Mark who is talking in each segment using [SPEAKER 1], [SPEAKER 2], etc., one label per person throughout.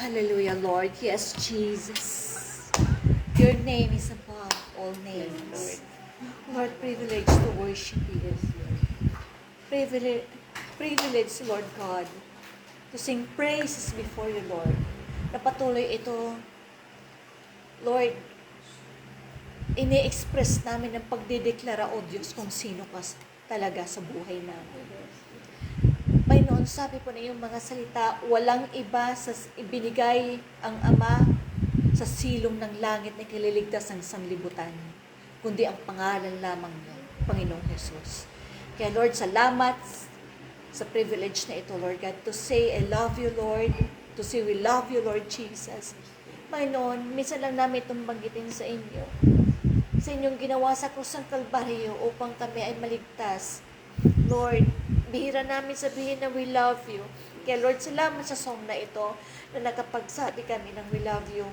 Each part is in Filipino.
[SPEAKER 1] Hallelujah, Lord. Yes, Jesus. Your name is above all names. Lord, privilege to worship you. Privilege, Lord God, to sing praises before you, Lord. Napatuloy ito, Lord, ini-express namin ng pagdideklara, O Diyos, kung sino ka talaga sa buhay namin. Panginoon, sabi po na iyong mga salita, walang iba sa ibinigay ang Ama sa silong ng langit na kililigtas ng sanlibutan, kundi ang pangalan lamang niya, Panginoong Jesus. Kaya Lord, salamat sa privilege na ito, Lord God, to say, I love you, Lord, to say, we love you, Lord Jesus. Panginoon, minsan lang namin itong banggitin sa inyo, sa inyong ginawa sa krus ng Kalbaryo upang kami ay maligtas. Lord, bihira namin sabihin na we love you. Kaya Lord, salamat sa song na ito na nakapagsabi kami ng we love you.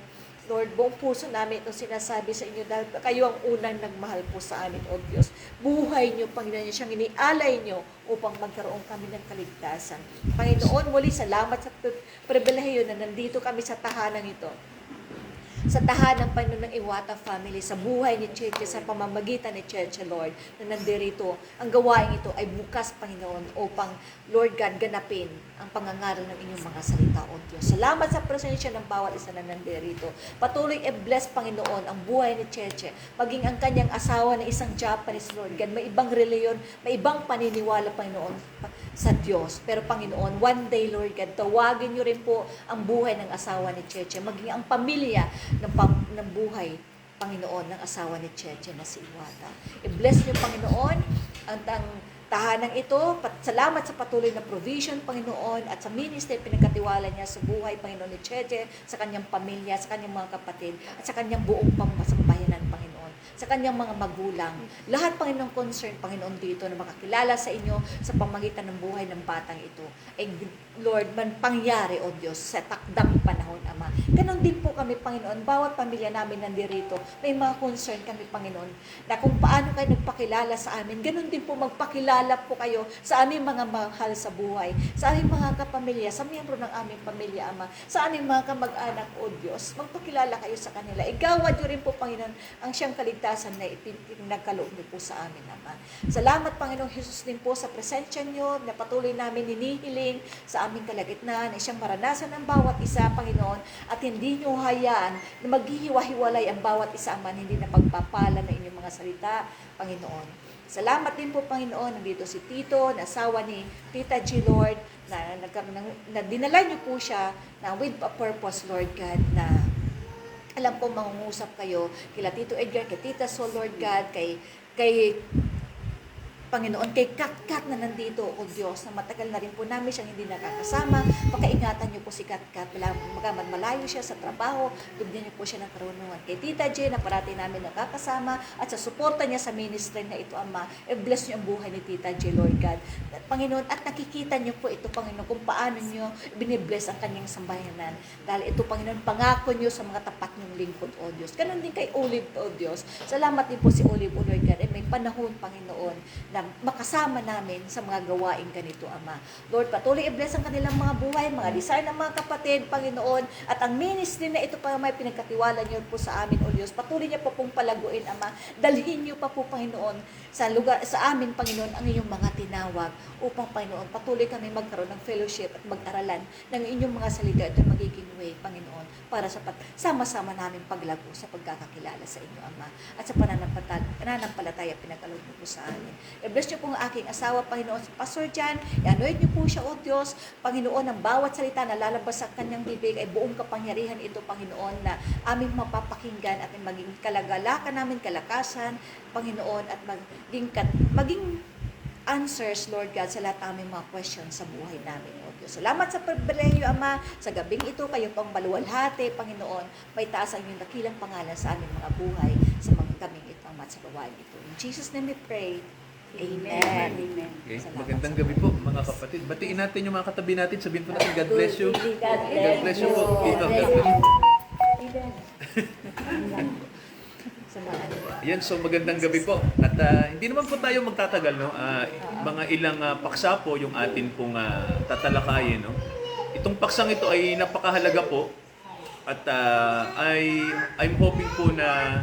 [SPEAKER 1] Lord, buong puso namin itong sinasabi sa inyo dahil kayo ang unang nagmahal po sa amin, O Diyos. Buhay niyo, Panginoon, siyang inialay niyo upang magkaroon kami ng kaligtasan. Panginoon, muli salamat sa pribilehiyo na nandito kami sa tahanan ito. Sa tahanan, Panginoon, ng Iwata family, sa buhay ni Cheche, sa pamamagitan ni Cheche, Lord, na nandirito. Ang gawain ito ay bukas, Panginoon, upang, Lord God, ganapin ang pangangaral ng inyong mga salita, O Diyos. Salamat sa presensya ng bawat isa na nandirito. Patuloy i-bless, Panginoon, ang buhay ni Cheche, maging ang kanyang asawa na isang Japanese, Lord God. May ibang reliyon, may ibang paniniwala, Panginoon, sa Diyos. Pero, Panginoon, one day, Lord God, tawagin niyo rin po ang buhay ng asawa ni Cheche, maging ang pamilya ng buhay, Panginoon, ng asawa ni Cheche na si Iwata. I-bless niyo, Panginoon, ang tahanang ito. Salamat sa patuloy na provision, Panginoon, at sa ministry pinagkatiwala niya sa buhay, Panginoon, ni Cheche, sa kanyang pamilya, sa kanyang mga kapatid, at sa kanyang buong sambayanan, Panginoon, sa kanyang mga magulang. Lahat, Panginoon, concern, Panginoon, dito na makakilala sa inyo sa pamagitan ng buhay ng batang ito. Ay, Lord, man pangyari, O Diyos, sa takdang panahon, Ama. Ganon din po kami, Panginoon, bawat pamilya namin nandirito, may mga concern kami, Panginoon, na kung paano kayo nagpakilala sa amin, ganon din po magpakilala po kayo sa aming mga mahal sa buhay, sa aming mga kapamilya, sa miyembro ng aming pamilya, Ama, sa aming mga kamag-anak, O Diyos, magpakilala kayo sa kanila. Igawad nyo rin po, Panginoon, ang siyang kaligtasan na ipinagkaloob niyo po sa amin, Ama. Salamat, Panginoong Jesus, din po sa presensya niyo na patuloy namin hinihiling sa aming kalagitnaan, na siyang maranasan ng bawat isa, Panginoon, at hindi niyo hayaan na maghihiwa-hiwalay ang bawat isa, Ama, hindi na pagpapala ng inyong mga salita, Panginoon. Salamat din po, Panginoon, nandito si Tito, na asawa ni Tita G, Lord, na dinala niyo po siya na with a purpose, Lord God, na alam ko mangungusap kayo kila Tito Edgar, kay Tita Sol, Lord God, kay Panginoon, kay Kat na nandito, O Diyos, na matagal na rin po namin siyang hindi nakakasama. Pakaingatan niyo po si Kat, magaman malayo siya sa trabaho, bigyan niyo po siya ng karunungan. Kay Tita J, na parati namin nakakasama, at sa suporta niya sa ministry na ito, Ama, bless niyo ang buhay ni Tita J, Lord God. Panginoon, at nakikita niyo po ito, Panginoon, kung paano niyo binibless ang kanyang sambayanan. Dahil ito, Panginoon, pangako niyo sa mga tapat niyong lingkod, O Diyos. Ganon din kay Olive, O Diyos. Salamat din po si Olive, O Lord God. May panahon, Panginoon, na makasama namin sa mga gawain ganito, Ama. Lord, patuloy i-bless ang kanilang mga buhay, mga desire ng mga kapatid, Panginoon, at ang ministry na ito pa may pinagkatiwala niyo po sa amin, O Diyos. Patuloy niyo pa pong palaguin, Ama. Dalhin niyo pa po, Panginoon, sa lugar, sa amin, Panginoon, ang inyong mga tinawag upang, Panginoon, patuloy kami magkaroon ng fellowship at mag-aralan ng inyong mga salita at magiging way, Panginoon, para sa sama-sama namin paglago sa pagkakakilala sa inyo, Ama, at sa pananampalataya pinagkaloob niyo po sa amin. I-bless niyo po ang aking asawa, Panginoon, si Pastor Jan. I-anoint niyo po siya, O Diyos, Panginoon, ang bawat salita na lalabas sa kanyang bibig ay buong kapangyarihan ito, Panginoon, na aming mapapakinggan at maging kalagalakan namin, kalakasan, Panginoon, at maging answers, Lord God, sa lahat ng aming mga questions sa buhay namin, O Diyos. Salamat sa pribilehiyo, Ama, sa gabing ito, kayo pang maluwalhati, Panginoon, may taas ang inyong dakilang pangalan sa aming mga buhay, sa mga kaming ito, at sa bawain ito. In Jesus' name we pray. Amen.
[SPEAKER 2] Amen.
[SPEAKER 3] Okay.
[SPEAKER 1] Salamat
[SPEAKER 3] Magandang
[SPEAKER 1] sa
[SPEAKER 3] gabi po, mga kapatid. Batiin natin yung mga katabi natin. Sabihin po natin, God bless you. God bless you po. God bless you. Yan, so magandang gabi po. At hindi naman po tayo magtatagal, no? Mga ilang paksa po yung atin pong tatalakayin, no? Itong paksang ito ay napakahalaga po. At I'm hoping po na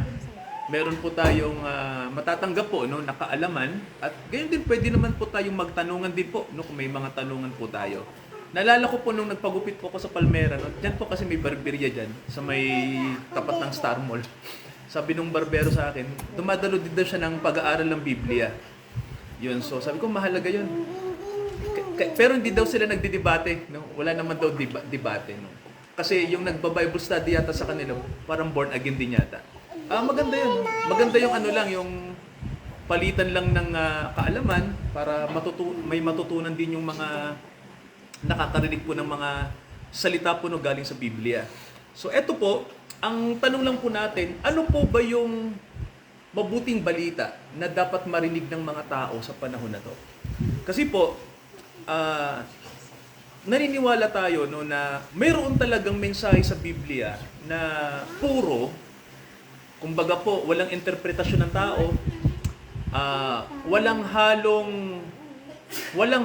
[SPEAKER 3] meron po tayong matatanggap po, no, na kaalaman. At gayon din pwede naman po tayong magtanungan din po, no, kung may mga tanungan po tayo. Naalala ko po nung nagpagupit po ako sa Palmera, no, dyan po kasi may barberya dyan, sa may tapat ng Star Mall. Sabi nung barbero sa akin, dumadalo din daw siya ng pag-aaral ng Biblia. Yun, so sabi ko, mahalaga yun. Pero hindi daw sila nagdidebate, no? Wala naman daw debate, no? Kasi yung nagba-Bible study yata sa kanila, parang born again din yata. Maganda yun. Maganda yung ano lang, yung palitan lang ng kaalaman para may matutunan din yung mga nakakarinig po ng mga salita po no, galing sa Biblia. So eto po, ang tanong lang po natin, ano po ba yung mabuting balita na dapat marinig ng mga tao sa panahon na to? Kasi po, naniniwala tayo no, na mayroon talagang mensahe sa Biblia na puro, kumbaga po, walang interpretasyon ng tao, walang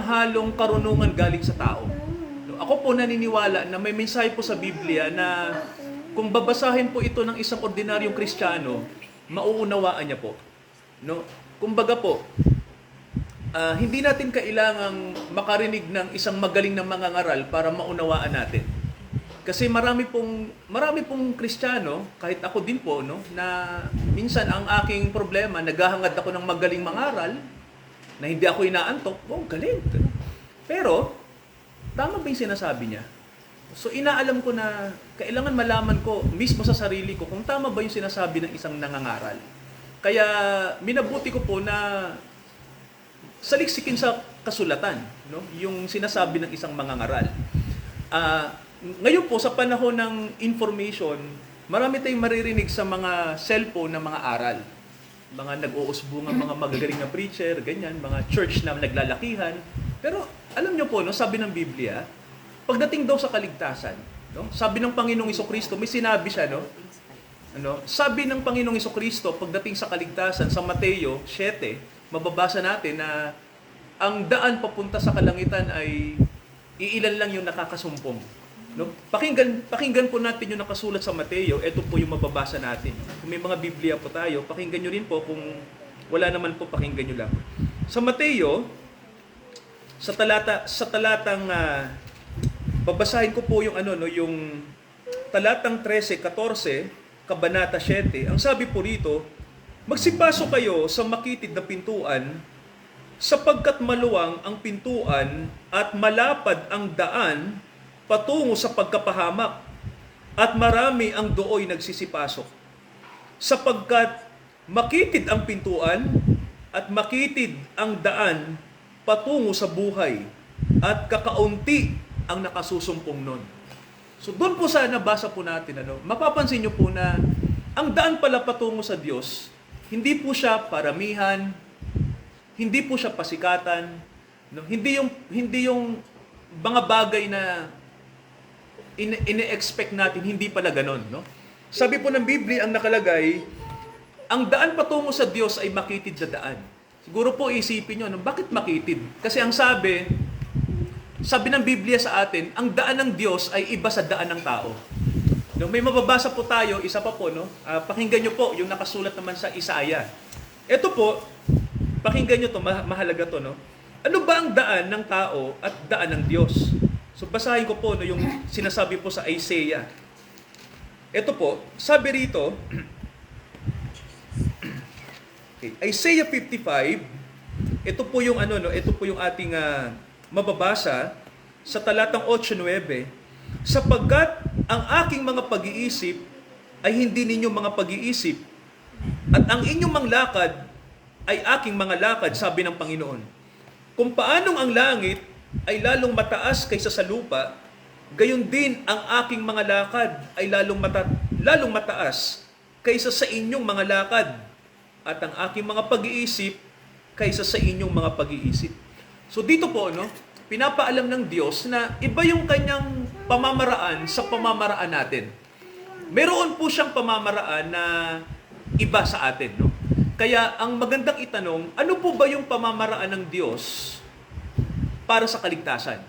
[SPEAKER 3] halong karunungan galing sa tao. Ako po naniniwala na may mensahe po sa Biblia na kung babasahin po ito ng isang ordinaryong Kristiyano, mauunawaan niya po. No? Kumbaga po, hindi natin kailangang makarinig ng isang magaling na mangangaral para maunawaan natin. Kasi marami pong Kristiyano, kahit ako din po, no, na minsan ang aking problema, naghahangad ako ng magaling mangaral, na hindi ako inaantok, galing. Pero, tama ba yung sinasabi niya? So, inaalam ko na kailangan malaman ko mismo sa sarili ko kung tama ba yung sinasabi ng isang nangangaral. Kaya, minabuti ko po na saliksikin sa kasulatan, no, yung sinasabi ng isang mangangaral. Ngayon po, sa panahon ng information, marami tayong maririnig sa mga cellphone na mga aral. Mga nag-uusbungan, mga magagaling na preacher, ganyan, mga church na naglalakihan. Pero alam nyo po, no, sabi ng Biblia, pagdating daw sa kaligtasan, no, sabi ng Panginoong Jesucristo, may sinabi siya, no? Sabi ng Panginoong Jesucristo, pagdating sa kaligtasan, sa Mateo 7, mababasa natin na ang daan papunta sa kalangitan ay iilan lang yung nakakasumpong. No? Pakinggan po natin yung nakasulat sa Mateo. Ito po yung mababasa natin. Kung may mga Biblia po tayo, pakinggan nyo rin po. Kung wala naman po, pakinggan nyo lang. Sa Mateo, sa talatang babasahin ko po yung yung talatang 13, 14, kabanata 7. Ang sabi po rito, magsipasok kayo sa makitid na pintuan, sapagkat maluwang ang pintuan at malapad ang daan patungo sa pagkapahamak, at marami ang dooy nagsisipasok. Sapagkat makitid ang pintuan at makitid ang daan patungo sa buhay, at kakaunti ang nakasusumpong nun. So doon po sa nabasa po natin, mapapansin nyo po na ang daan pala patungo sa Diyos, hindi po siya paramihan, hindi po siya pasikatan, no? Hindi yung mga bagay na ine-expect natin, hindi pala ganon, no? Sabi po ng Biblia, ang nakalagay, ang daan patungo sa Diyos ay makitid na daan. Siguro po isipin nyo, bakit makitid? Kasi ang sabi ng Biblia sa atin, ang daan ng Diyos ay iba sa daan ng tao. No, may mababasa po tayo, isa pa po, no? Pakinggan nyo po yung nakasulat naman sa Isaiah. Ito po, pakinggan nyo to, mahalaga to, no? Ano ba ang daan ng tao at daan ng Diyos? So basahin ko po yung sinasabi po sa Isaiah. Ito po, sabi rito, okay, Isaiah 55, ito po yung ito po yung ating mababasa sa talatang 8-9, sapagkat ang aking mga pag-iisip ay hindi ninyong mga pag-iisip, at ang inyong mga lakad ay aking mga lakad, sabi ng Panginoon. Kung paanong ang langit ay lalong mataas kaysa sa lupa, gayon din ang aking mga lakad ay lalong mataas kaysa sa inyong mga lakad, at ang aking mga pag-iisip kaysa sa inyong mga pag-iisip. So dito po, pinapaalam ng Diyos na iba yung kanyang pamamaraan sa pamamaraan natin. Meron po siyang pamamaraan na iba sa atin, Kaya ang magandang itanong, ano po ba yung pamamaraan ng Diyos para sa kaligtasan?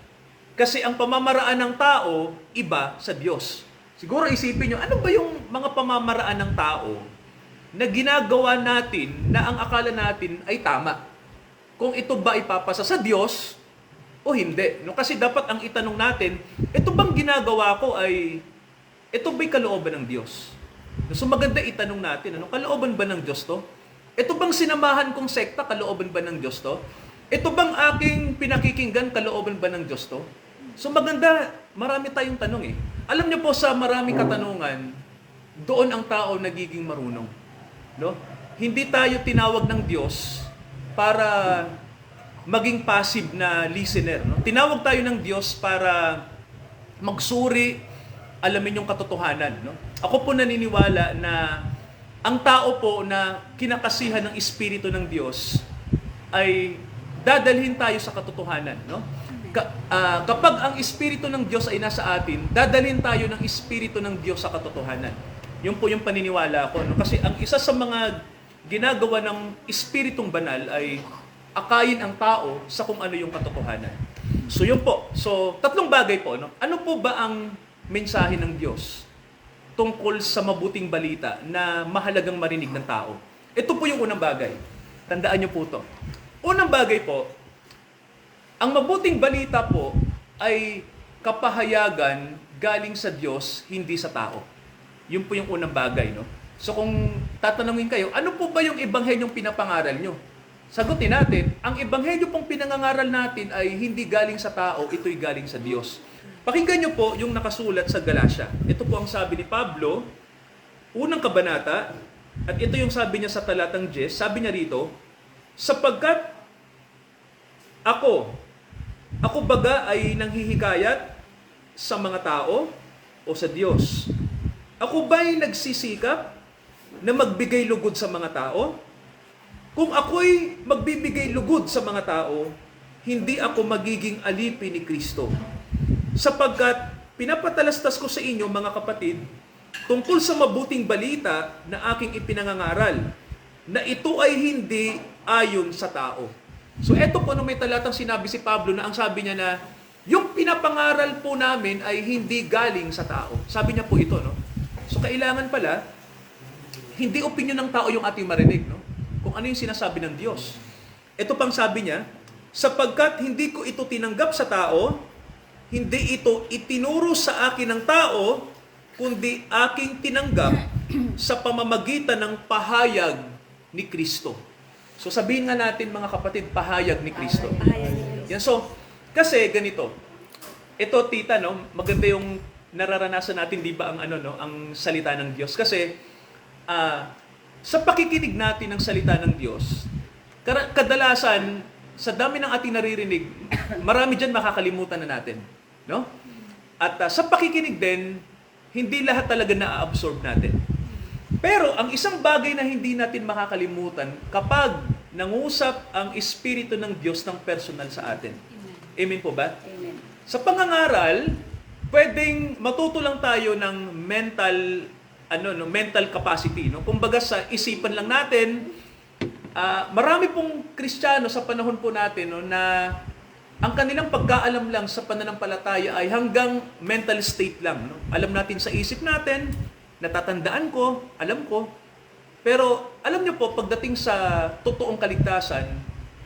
[SPEAKER 3] Kasi ang pamamaraan ng tao, iba sa Diyos. Siguro isipin nyo, ano ba yung mga pamamaraan ng tao na ginagawa natin na ang akala natin ay tama? Kung ito ba ipapasa sa Diyos o hindi? Kasi dapat ang itanong natin, ito bang ginagawa ko ito ba'y kalooban ng Diyos? So maganda itanong natin, kalooban ba ng Diyos to? Ito bang sinamahan kong sekta, kalooban ba ng Diyos to? Ito bang aking pinakikinggan, kalooban ba ng Diyos to? So maganda, marami tayong tanong Alam niyo po, sa maraming katanungan, doon ang tao nagiging marunong. Hindi tayo tinawag ng Diyos para maging passive na listener. Tinawag tayo ng Diyos para magsuri, alamin yung katotohanan. Ako po naniniwala na ang tao po na kinakasihan ng Espiritu ng Diyos ay dadalhin tayo sa katotohanan. Kapag ang Espiritu ng Diyos ay nasa atin, dadalhin tayo ng Espiritu ng Diyos sa katotohanan. Yun po yung paniniwala ko. Kasi ang isa sa mga ginagawa ng Espiritong Banal ay akayin ang tao sa kung ano yung katotohanan. So yun po. So tatlong bagay po. Ano po ba ang mensahe ng Diyos tungkol sa mabuting balita na mahalagang marinig ng tao? Ito po yung unang bagay. Tandaan niyo po to. Unang bagay po, ang mabuting balita po ay kapahayagan galing sa Diyos, hindi sa tao. Yun po yung unang bagay, So kung tatanungin kayo, ano po ba yung ebanghelyong pinapangaral nyo? Sagutin natin, ang ebanghelyo pong pinangangaral natin ay hindi galing sa tao, ito'y galing sa Diyos. Pakinggan nyo po yung nakasulat sa Galatia. Ito po ang sabi ni Pablo, unang kabanata, at ito yung sabi niya sa talatang 10, sabi niya rito, sapagkat ako baga ay nanghihikayat sa mga tao o sa Diyos? Ako ba'y nagsisikap na magbigay lugod sa mga tao? Kung ako'y magbibigay lugod sa mga tao, hindi ako magiging alipin ni Kristo. Sapagkat pinapatalastas ko sa inyo, mga kapatid, tungkol sa mabuting balita na aking ipinangangaral, na ito ay hindi ayon sa tao. So eto po may talatang sinabi si Pablo na ang sabi niya na yung pinapangaral po namin ay hindi galing sa tao. Sabi niya po ito, So kailangan pala, hindi opinion ng tao yung ating marinig, kung ano yung sinasabi ng Diyos. Ito pang sabi niya, sapagkat hindi ko ito tinanggap sa tao, hindi ito itinuro sa akin ng tao, kundi aking tinanggap sa pamamagitan ng pahayag ni Kristo. So sabihin nga natin, mga kapatid, pahayag ni Kristo. Yan, so, kasi ganito, ito tita, maganda yung nararanasan natin, di ba, ang salita ng Diyos. Kasi, sa pakikinig natin ng salita ng Diyos, kadalasan, sa dami ng ating naririnig, marami dyan makakalimutan na natin. At sa pakikinig din, hindi lahat talaga na-absorb natin. Pero ang isang bagay na hindi natin makakalimutan kapag nangusap ang Espiritu ng Diyos ng personal sa atin. Amen po ba?
[SPEAKER 2] Amen.
[SPEAKER 3] Sa pangangaral, pwedeng matuto lang tayo ng mental capacity. Kumbaga sa isipan lang natin, marami pong Kristiyano sa panahon po natin na ang kanilang pagkaalam lang sa pananampalataya ay hanggang mental state lang. Alam natin sa isip natin, natatandaan ko, alam ko. Pero alam niyo po, pagdating sa totoong kaligtasan,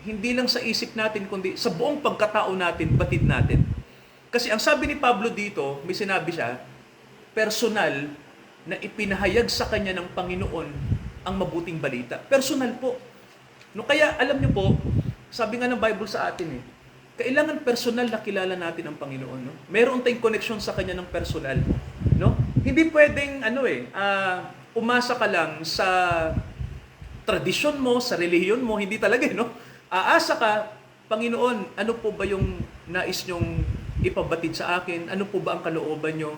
[SPEAKER 3] hindi lang sa isip natin, kundi sa buong pagkatao natin, batid natin. Kasi ang sabi ni Pablo dito, may sinabi siya, personal na ipinahayag sa kanya ng Panginoon ang mabuting balita. Personal po. No, kaya alam niyo po, sabi nga ng Bible sa atin kailangan personal na kilala natin ang Panginoon. No? Meron tayong connection sa kanya ng personal. No? Hindi pwedeng umasa ka lang sa tradisyon mo, sa relihiyon mo, hindi talaga, no? Aasa ka, Panginoon, ano po ba yung nais nyong ipabatid sa akin? Ano po ba ang kalooban nyo?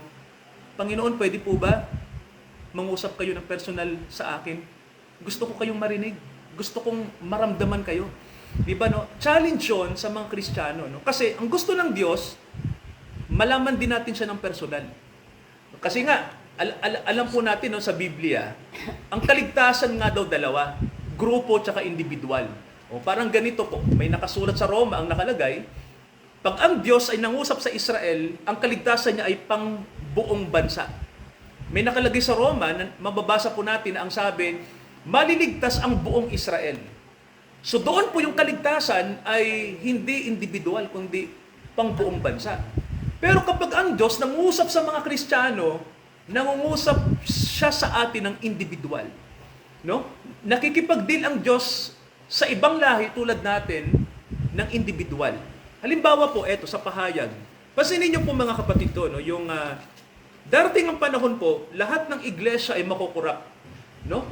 [SPEAKER 3] Panginoon, pwede po ba mangusap kayo ng personal sa akin? Gusto ko kayong marinig. Gusto kong maramdaman kayo. Di ba, no? Challenge yun sa mga Kristiyano, no? Kasi ang gusto ng Diyos, malaman din natin siya ng personal. Kasi nga, alam po natin, no, sa Biblia, ang kaligtasan nga daw dalawa, grupo tsaka individual. O parang ganito po, may nakasulat sa Roma ang nakalagay, pag ang Diyos ay nangusap sa Israel, ang kaligtasan niya ay pang buong bansa. May nakalagay sa Roma, mababasa po natin ang sabi, maliligtas ang buong Israel. So doon po yung kaligtasan ay hindi individual, kundi pang buong bansa. Pero kapag ang Diyos nangusap sa mga Kristiyano, nangungusap siya sa atin ng individual. No? Nakikipag-deal ang Diyos sa ibang lahi tulad natin ng individual. Halimbawa po, eto sa pahayag. Pansinin niyo po mga kapatid to, no? Yung darating ang panahon po, lahat ng iglesia ay makukurap. No?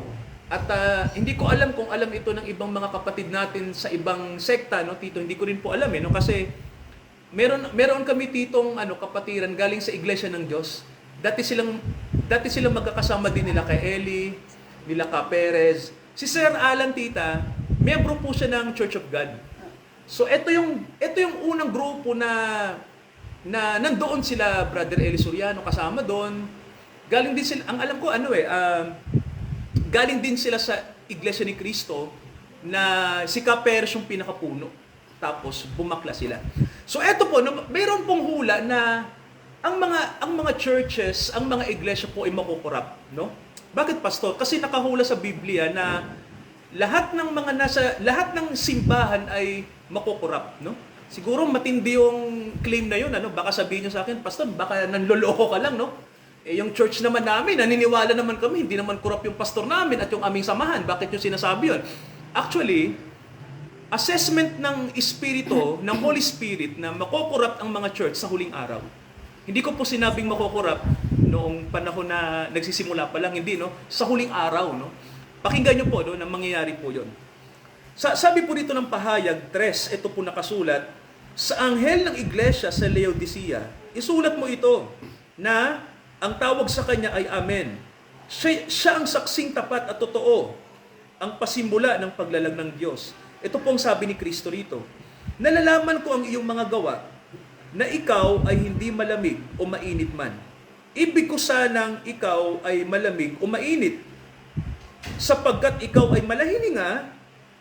[SPEAKER 3] At hindi ko alam kung alam ito ng ibang mga kapatid natin sa ibang sekta, no, Tito, hindi ko rin po alam, no, kasi meron kami titong kapatiran galing sa iglesia ng Diyos. Dati silang magkakasama din nila kay Eli, nila ka Perez. Si Sir Alan, tita, miyembro po siya ng Church of God. So ito yung unang grupo na nandoon sila, Brother Eli Soriano kasama doon. Galing din sila, ang alam ko galing din sila sa Iglesia ni Cristo na si Ka Perez yung pinakapuno. Tapos bumakla sila. So eto po, mayroon pong hula na ang mga churches, ang mga iglesia po ay makukurap, no? Bakit, pastor? Kasi nakahula sa Biblia na lahat ng simbahan ay makukurap, no? Siguro matindi yung claim na yun, baka sabihin niyo sa akin, pastor, baka nanloloko ka lang, no? Yung church naman namin, naniniwala naman kami, hindi naman corrupt yung pastor namin at yung aming samahan. Bakit yung sinasabi yun? Actually, assessment ng Espiritu, ng Holy Spirit na makukurap ang mga church sa huling araw. Hindi ko po sinabing makukurap noong panahon na nagsisimula pa lang, hindi, no? Sa huling araw, no? Pakinggan niyo po, no, na mangyayari po yun. Sabi po dito ng pahayag 3, ito po nakasulat, sa anghel ng iglesia sa Laodicea, isulat mo ito na ang tawag sa kanya ay Amen. Siya ang saksing tapat at totoo, ang pasimula ng paglalag ng Diyos. Ito pong sabi ni Kristo rito, nalalaman ko ang iyong mga gawa, na ikaw ay hindi malamig o mainit man. Ibig ko sanang ikaw ay malamig o mainit, sapagkat ikaw ay malahininga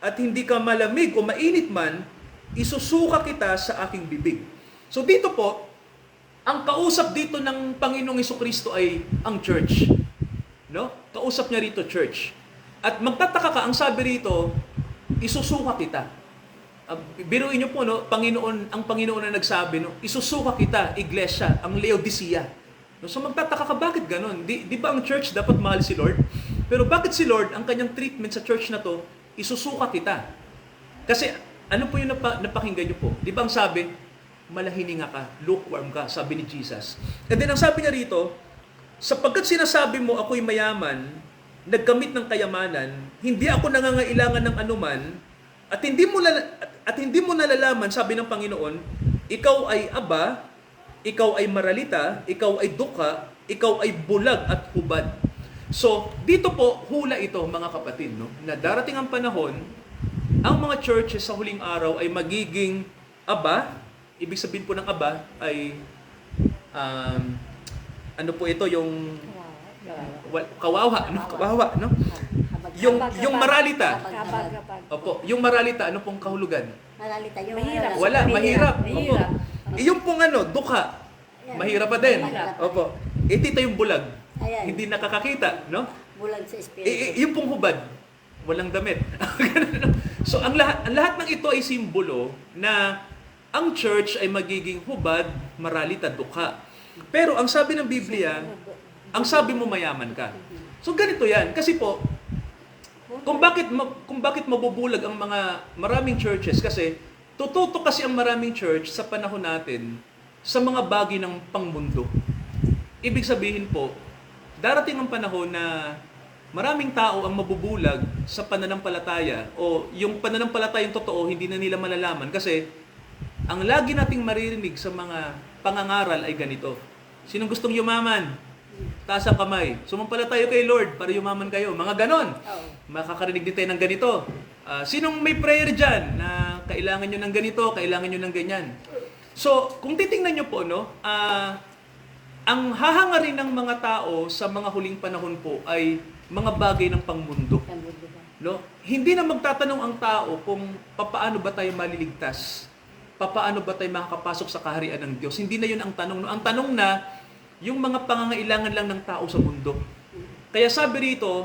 [SPEAKER 3] at hindi ka malamig o mainit man, isusuka kita sa aking bibig. So dito po, ang kausap dito ng Panginoong Jesucristo ay ang church. No? Kausap niya rito, church. At magtataka ka, ang sabi rito, isusuka kita. Biruin niyo po, no, ang Panginoon na nagsabi, no, isusuka kita, iglesia, ang Laodicea. No, so magtataka ka, bakit ganon? Di ba ang church dapat mahal si Lord? Pero bakit si Lord, ang kanyang treatment sa church na to, isusuka kita? Kasi ano po yung napakinggan niyo po? Di ba ang sabi, malahininga ka, lukewarm ka, sabi ni Jesus. And then ang sabi niya rito, sapagkat sinasabi mo ako'y mayaman, nagkamit ng kayamanan, hindi ako nangangailangan ng anuman, at hindi mo nalalaman, sabi ng Panginoon, ikaw ay aba, ikaw ay maralita, ikaw ay duka, ikaw ay bulag at hubad. So, dito po, hula ito mga kapatid, no? Na darating ang panahon, ang mga churches sa huling araw ay magiging aba, ibig sabihin po ng aba ay, ano po ito, yung kawawa, no? Kawawa, no? Yung maralita. Opo, yung maralita, ano pong kahulugan?
[SPEAKER 2] Maralita, yung
[SPEAKER 4] Mahirap.
[SPEAKER 3] Wala, mahirap. Opo.
[SPEAKER 4] Mahirap.
[SPEAKER 3] Yung pong duka, mahirap pa din. Opo. Ito yung bulag.
[SPEAKER 2] Ayan.
[SPEAKER 3] Hindi nakakakita, no?
[SPEAKER 2] Bulag sa espiritu.
[SPEAKER 3] Yung pong hubad, walang damit. So ang lahat ng ito ay simbolo na ang church ay magiging hubad, maralita, duka. Pero ang sabi ng Biblia, Ang sabi mo mayaman ka. So ganito yan. Kasi po, kung bakit mabubulag ang mga maraming churches, kasi tututo kasi ang maraming church sa panahon natin sa mga bagay ng pangmundo. Ibig sabihin po, darating ang panahon na maraming tao ang mabubulag sa pananampalataya, o yung pananampalatayang totoo hindi na nila malalaman kasi ang lagi nating maririnig sa mga pangangaral ay ganito. Sinong gustong yumaman? Taas ang kamay. Sumampalataya kay Lord para yumaman kayo. Mga ganon. Makakarinig din tayo ng ganito. Sinong may prayer dyan na kailangan nyo ng ganito, kailangan nyo ng ganyan? So, kung titingnan nyo po, no, ang hahangarin ng mga tao sa mga huling panahon po ay mga bagay ng pangmundo. No? Hindi na magtatanong ang tao kung papaano ba tayo maliligtas, papaano ba tayo makakapasok sa kaharian ng Diyos. Hindi na yun ang tanong. No? Ang tanong na, yung mga pangangailangan lang ng tao sa mundo. Kaya sabi rito,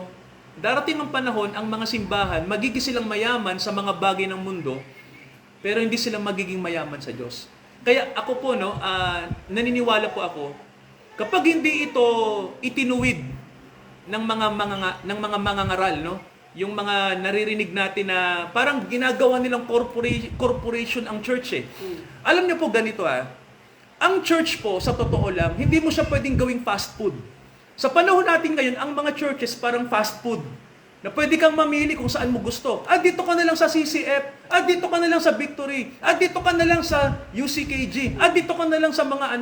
[SPEAKER 3] darating ang panahon, ang mga simbahan, magiging silang mayaman sa mga bagay ng mundo, pero hindi sila magiging mayaman sa Diyos. Kaya ako po, no, naniniwala po ako, kapag hindi ito itinuwid ng mga mangangaral, no, yung mga naririnig natin na parang ginagawa nilang corporation ang church eh. Alam niyo po ganito ang church po, sa totoo lang, hindi mo siya pwedeng gawing fast food. Sa panahon natin ngayon, ang mga churches parang fast food. Na pwede kang mamili kung saan mo gusto. Dito ka na lang sa CCF. Dito ka na lang sa Victory. Dito ka na lang sa UCKG. Dito ka na lang sa mga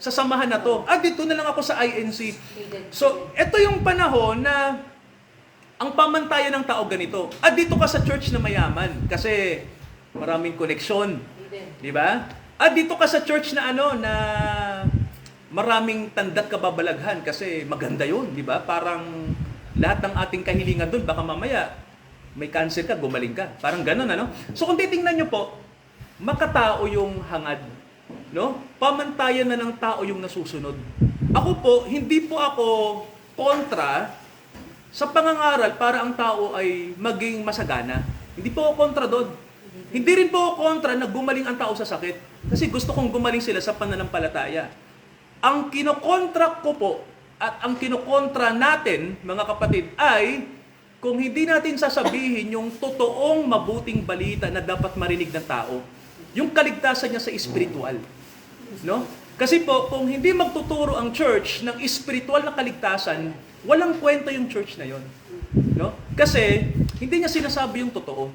[SPEAKER 3] sa samahan na to. Dito na lang ako sa INC. So, ito yung panahon na ang pamantayan ng tao ganito. Dito ka sa church na mayaman kasi maraming koneksyon. Di ba? Dito ka sa church na na maraming tanda't kababalaghan kasi maganda yun, di ba? Parang lahat ng ating kahilingan doon, baka mamaya may cancer ka, gumaling ka. Parang ganun, So kung titingnan nyo po, makatao yung hangad. No? Pamantayan na ng tao yung nasusunod. Ako po, hindi po ako kontra sa pangangaral para ang tao ay maging masagana. Hindi po ako kontra doon. Hindi rin po ako kontra na gumaling ang tao sa sakit. Kasi gusto kong gumaling sila sa pananampalataya. Ang kinokontra ko po, at ang kinokontra natin, mga kapatid, ay kung hindi natin sasabihin yung totoong mabuting balita na dapat marinig ng tao. Yung kaligtasan niya sa espiritual. No? Kasi po, kung hindi magtuturo ang church ng espiritual na kaligtasan, walang kwenta yung church na yon. No? Kasi, hindi niya sinasabi yung totoo.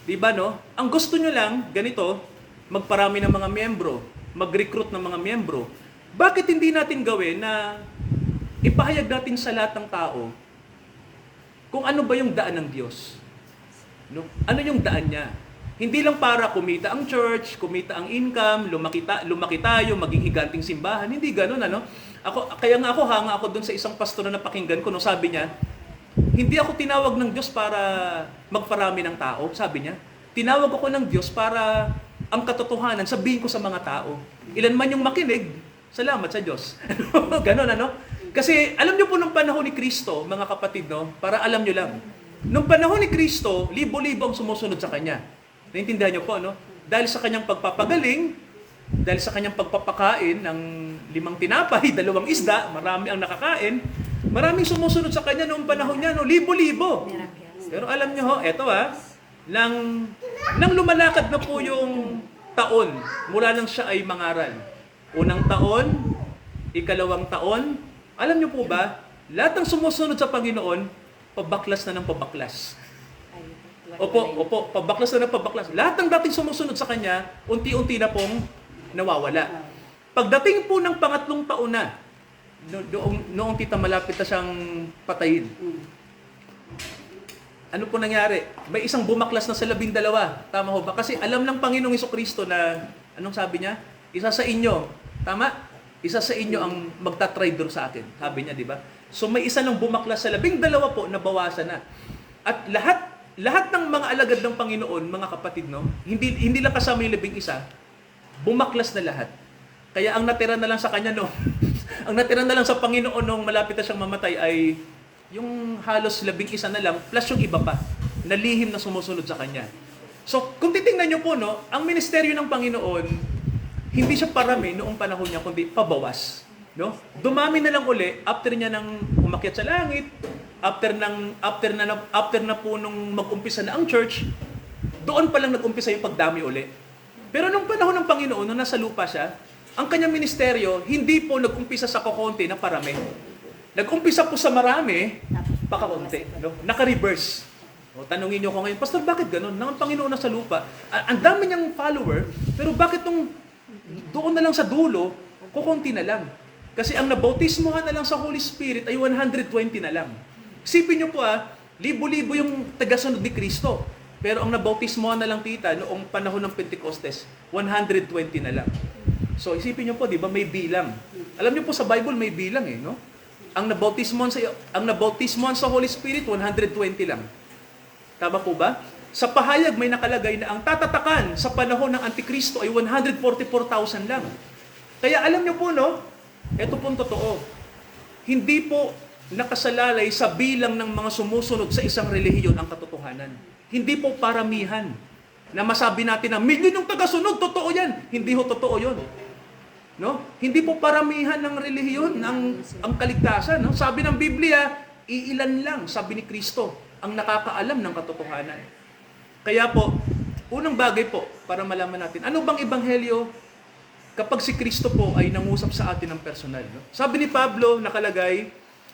[SPEAKER 3] Diba, no? Ang gusto nyo lang, ganito, magparami ng mga miyembro, mag-recruit ng mga miyembro. Bakit hindi natin gawin na ipahayag natin sa lahat ng tao kung ano ba yung daan ng Diyos? No? Ano yung daan niya? Hindi lang para kumita ang church, kumita ang income, lumaki tayo, maging higanting simbahan. Hindi ganun, kaya nga ako, hanga ako dun sa isang pastor na napakinggan ko, no, sabi niya, hindi ako tinawag ng Diyos para magparami ng tao, sabi niya. Tinawag ako ng Diyos para ang katotohanan sabihin ko sa mga tao. Ilan man yung makinig, salamat sa Diyos. Ganon, Kasi alam niyo po nung panahon ni Kristo, mga kapatid, no? Para alam niyo lang. Nung panahon ni Kristo, libo-libo ang sumusunod sa Kanya. Naintindihan niyo po, no? Dahil sa Kanyang pagpapagaling, dahil sa Kanyang pagpapakain ng 5 tinapay, 2 isda, marami ang nakakain, maraming sumusunod sa Kanya noong panahon niya, no? Libo-libo. Pero alam niyo eto nang lumalakad na po yung taon, mula nang siya ay mangaral. Unang taon, ikalawang taon, alam niyo po ba, lahat ng sumusunod sa Panginoon, pabaklas na ng pabaklas. Opo, pabaklas na ng pabaklas. Lahat ng dating sumusunod sa Kanya, unti-unti na pong nawawala. Pagdating po ng pangatlong taon na, noong tita malapit na siyang patayin, ano po nangyari? May isang bumaklas na sa 12. Tama ho ba? Kasi alam ng Panginoong Jesucristo na, anong sabi niya? Isa sa inyo. Tama? Isa sa inyo ang magta-traitor sa akin. Sabi niya, di ba? So may isa nang bumaklas sa 12 po, nabawasan na. At lahat ng mga alagad ng Panginoon, mga kapatid, no? Hindi lang kasama yung 11, bumaklas na lahat. Kaya ang natira na lang sa kanya, no? Ang natira na lang sa Panginoon nung malapit na siyang mamatay ay yung halos 11 na lang, plus yung iba pa, na lihim na sumusunod sa Kanya. So, kung titingnan nyo po, no, ang ministeryo ng Panginoon, hindi siya parami noong panahon niya, kundi pabawas. No? Dumami na lang uli after niya nang umakyat sa langit, after na po nung mag-umpisa na ang church, doon pa lang nag-umpisa yung pagdami uli. Pero nung panahon ng Panginoon, nung nasa lupa siya, ang kanyang ministeryo, hindi po nag-umpisa sa kakonti na parami. Nag-umpisa po sa marami, pakakonti. No? Naka-reverse. O, tanungin niyo ko ngayon, Pastor, bakit ganun? Nang ang Panginoon nasa lupa, ang dami niyang follower, pero bakit nung doon na lang sa dulo, kukunti na lang? Kasi ang nabautismohan na lang sa Holy Spirit ay 120 na lang. Isipin niyo po libo-libo yung tagasunod ni Kristo. Pero ang nabautismohan na lang tita noong panahon ng Pentecostes, 120 na lang. So isipin niyo po, di ba may bilang. Alam niyo po sa Bible may bilang no? Ang nabautismohan sa Holy Spirit 120 lang. Tama po ba? Sa pahayag may nakalagay na ang tatatakan sa panahon ng Antikristo ay 144,000 lang. Kaya alam niyo po ito pong totoo. Hindi po nakasalalay sa bilang ng mga sumusunod sa isang relihiyon ang katotohanan. Hindi po paramihan na masabi natin na milyon yung tagasunod, totoo yan. Hindi ho totoo yun. No? Hindi po paramihan ng relihiyon ang kaligtasan. No? Sabi ng Biblia, iilan lang, sabi ni Kristo, ang nakakaalam ng katotohanan. Kaya po, unang bagay po para malaman natin, ano bang ebanghelyo kapag si Kristo po ay nangusap sa atin ng personal? No? Sabi ni Pablo, nakalagay,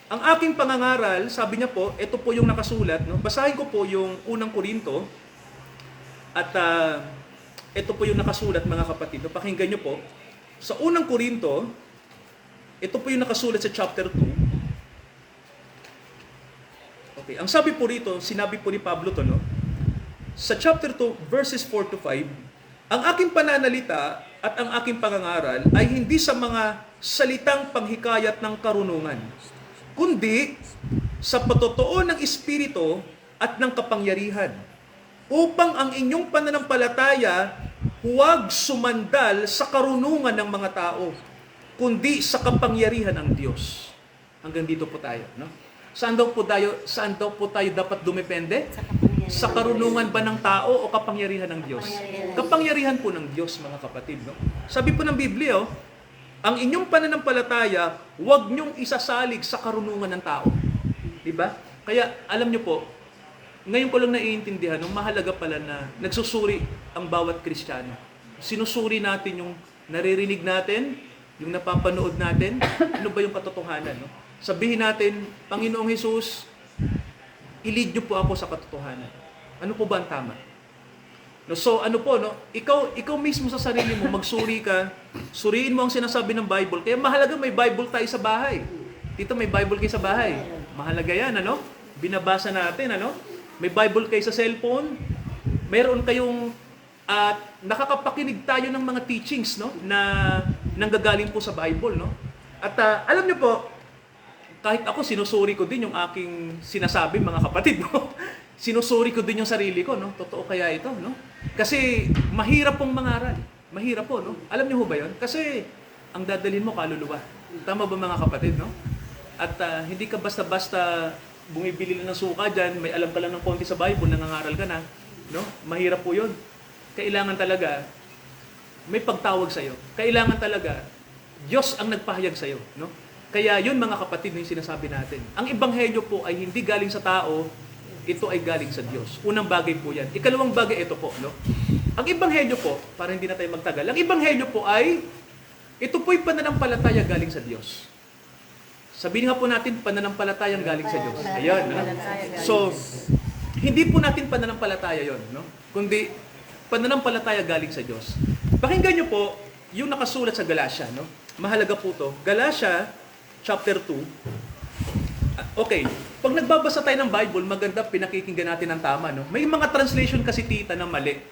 [SPEAKER 3] ang aking pangangaral, sabi niya po, ito po yung nakasulat. No? Basahin ko po yung unang Korinto. At ito po yung nakasulat, mga kapatid. No? Pakinggan niyo po. Sa unang Korinto, ito po yung nakasulat sa chapter 2. Okay, ang sabi po rito, sinabi po ni Pablo to, sa chapter 2, verses 4 to 5, ang aking pananalita at ang aking pangangaral ay hindi sa mga salitang panghikayat ng karunungan, kundi sa patotoo ng Espiritu at ng kapangyarihan, upang ang inyong pananampalataya huwag sumandal sa karunungan ng mga tao, kundi sa kapangyarihan ng Diyos. Hanggang dito po tayo. Saan daw po tayo dapat dumepende? Sa karunungan ba ng tao o kapangyarihan ng Diyos? Kapangyarihan po ng Diyos, mga kapatid. Sabi po ng Biblia, ang inyong pananampalataya, huwag niyong isasalig sa karunungan ng tao. Diba? Kaya, alam niyo po, ngayon ko lang naiintindihan, mahalaga pala na nagsusuri ang bawat Kristiyano. Sinusuri natin yung naririnig natin, yung napapanood natin, ano ba yung katotohanan. Sabihin natin, Panginoong Hesus, i-lead niyo po ako sa katotohanan. Ano po ba ang tama? So ano po, ikaw mismo sa sarili mo, magsuri ka, suriin mo ang sinasabi ng Bible. Kaya mahalaga may Bible tayo sa bahay. Dito may Bible kayo sa bahay. Mahalaga yan, binabasa natin, May Bible kayo sa cellphone. Meron kayong nakakapakinig tayo ng mga teachings, na nanggagaling po sa Bible, At alam niyo po, kahit ako sinusuri ko din yung aking sinasabi, mga kapatid, sinusuri ko din yung sarili ko, Totoo kaya ito, Kasi mahirap pong mangaral. Mahirap po, Alam niyo ho ba 'yon? Kasi ang dadalhin mo kaluluwa. Tama ba, mga kapatid, At hindi ka basta-basta bumibili lang ng suka diyan, may alam ka lang ng konti sa Bible, nangangaral ka na, Mahirap po 'yon. Kailangan talaga may pagtawag sa iyo. Kailangan talaga Diyos ang nagpahayag sa iyo, Kaya yun, mga kapatid, yung sinasabi natin. Ang ebanghelyo po ay hindi galing sa tao, ito ay galing sa Diyos. Unang bagay po yan. Ikalawang bagay, ito po. Ang ebanghelyo po, para hindi na tayo magtagal, ang ebanghelyo po ay, ito po'y pananampalataya galing sa Diyos. Sabihin nga po natin, pananampalatayang galing sa Diyos. Ayan. So, hindi po natin pananampalataya yon, kundi pananampalataya galing sa Diyos. Pakinggan nyo po, yung nakasulat sa Galatia, Mahalaga po to. Galatia, chapter 2. Okay, pag nagbabasa tayo ng Bible, maganda pinakikinggan natin ang tama, May mga translation kasi tita na mali.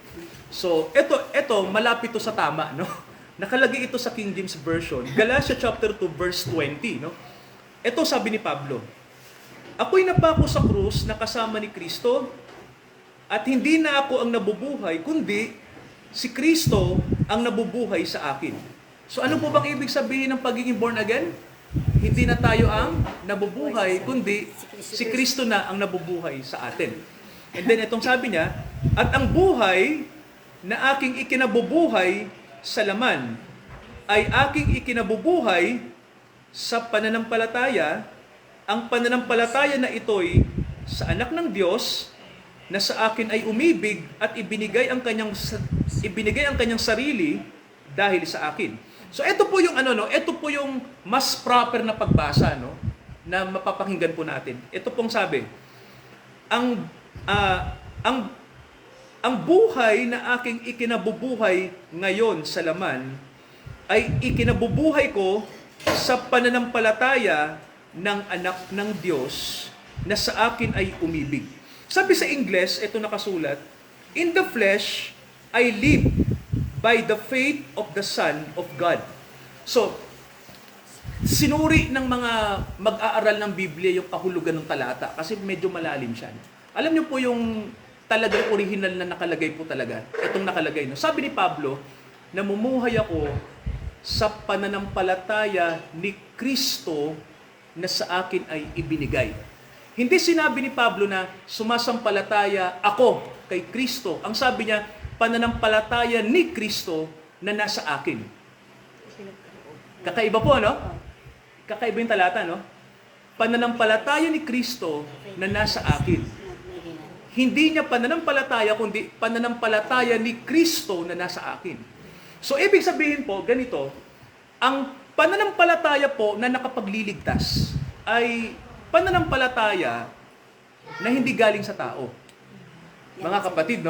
[SPEAKER 3] So, ito malapit to sa tama, Nakalagay ito sa King James Version. Galatia chapter 2 verse 20, Ito sabi ni Pablo, ako'y napako sa krus na kasama ni Kristo, at hindi na ako ang nabubuhay, kundi si Kristo ang nabubuhay sa akin. So ano po bang ibig sabihin ng pagiging born again? Hindi na tayo ang nabubuhay, kundi si Kristo na ang nabubuhay sa atin. And then itong sabi niya, at ang buhay na aking ikinabubuhay sa laman ay aking ikinabubuhay sa pananampalataya, ang pananampalataya na ito'y sa anak ng Diyos na sa akin ay umibig at ibinigay ang kanyang sarili dahil sa akin. So ito po yung ito po yung mas proper na pagbasa na mapapakinggan po natin. Ito pong sabi, ang buhay na aking ikinabubuhay ngayon sa laman ay ikinabubuhay ko sa pananampalataya ng anak ng Diyos na sa akin ay umibig. Sabi sa Ingles, ito nakasulat, in the flesh, I live by the faith of the Son of God. So, sinuri ng mga mag-aaral ng Biblia yung kahulugan ng talata kasi medyo malalim siya. Alam niyo po yung talagang original na nakalagay po talaga. Itong nakalagay. Sabi ni Pablo, namumuhay ako sa pananampalataya ni Kristo na sa akin ay ibinigay. Hindi sinabi ni Pablo na sumasampalataya ako kay Kristo. Ang sabi niya, pananampalataya ni Kristo na nasa akin. Kakaiba po, Kakaiba yung talata, Pananampalataya ni Kristo na nasa akin. Hindi niya pananampalataya, kundi pananampalataya ni Kristo na nasa akin. So, ibig sabihin po, ganito, ang pananampalataya po na nakapagliligtas ay pananampalataya na hindi galing sa tao. Mga kapatid,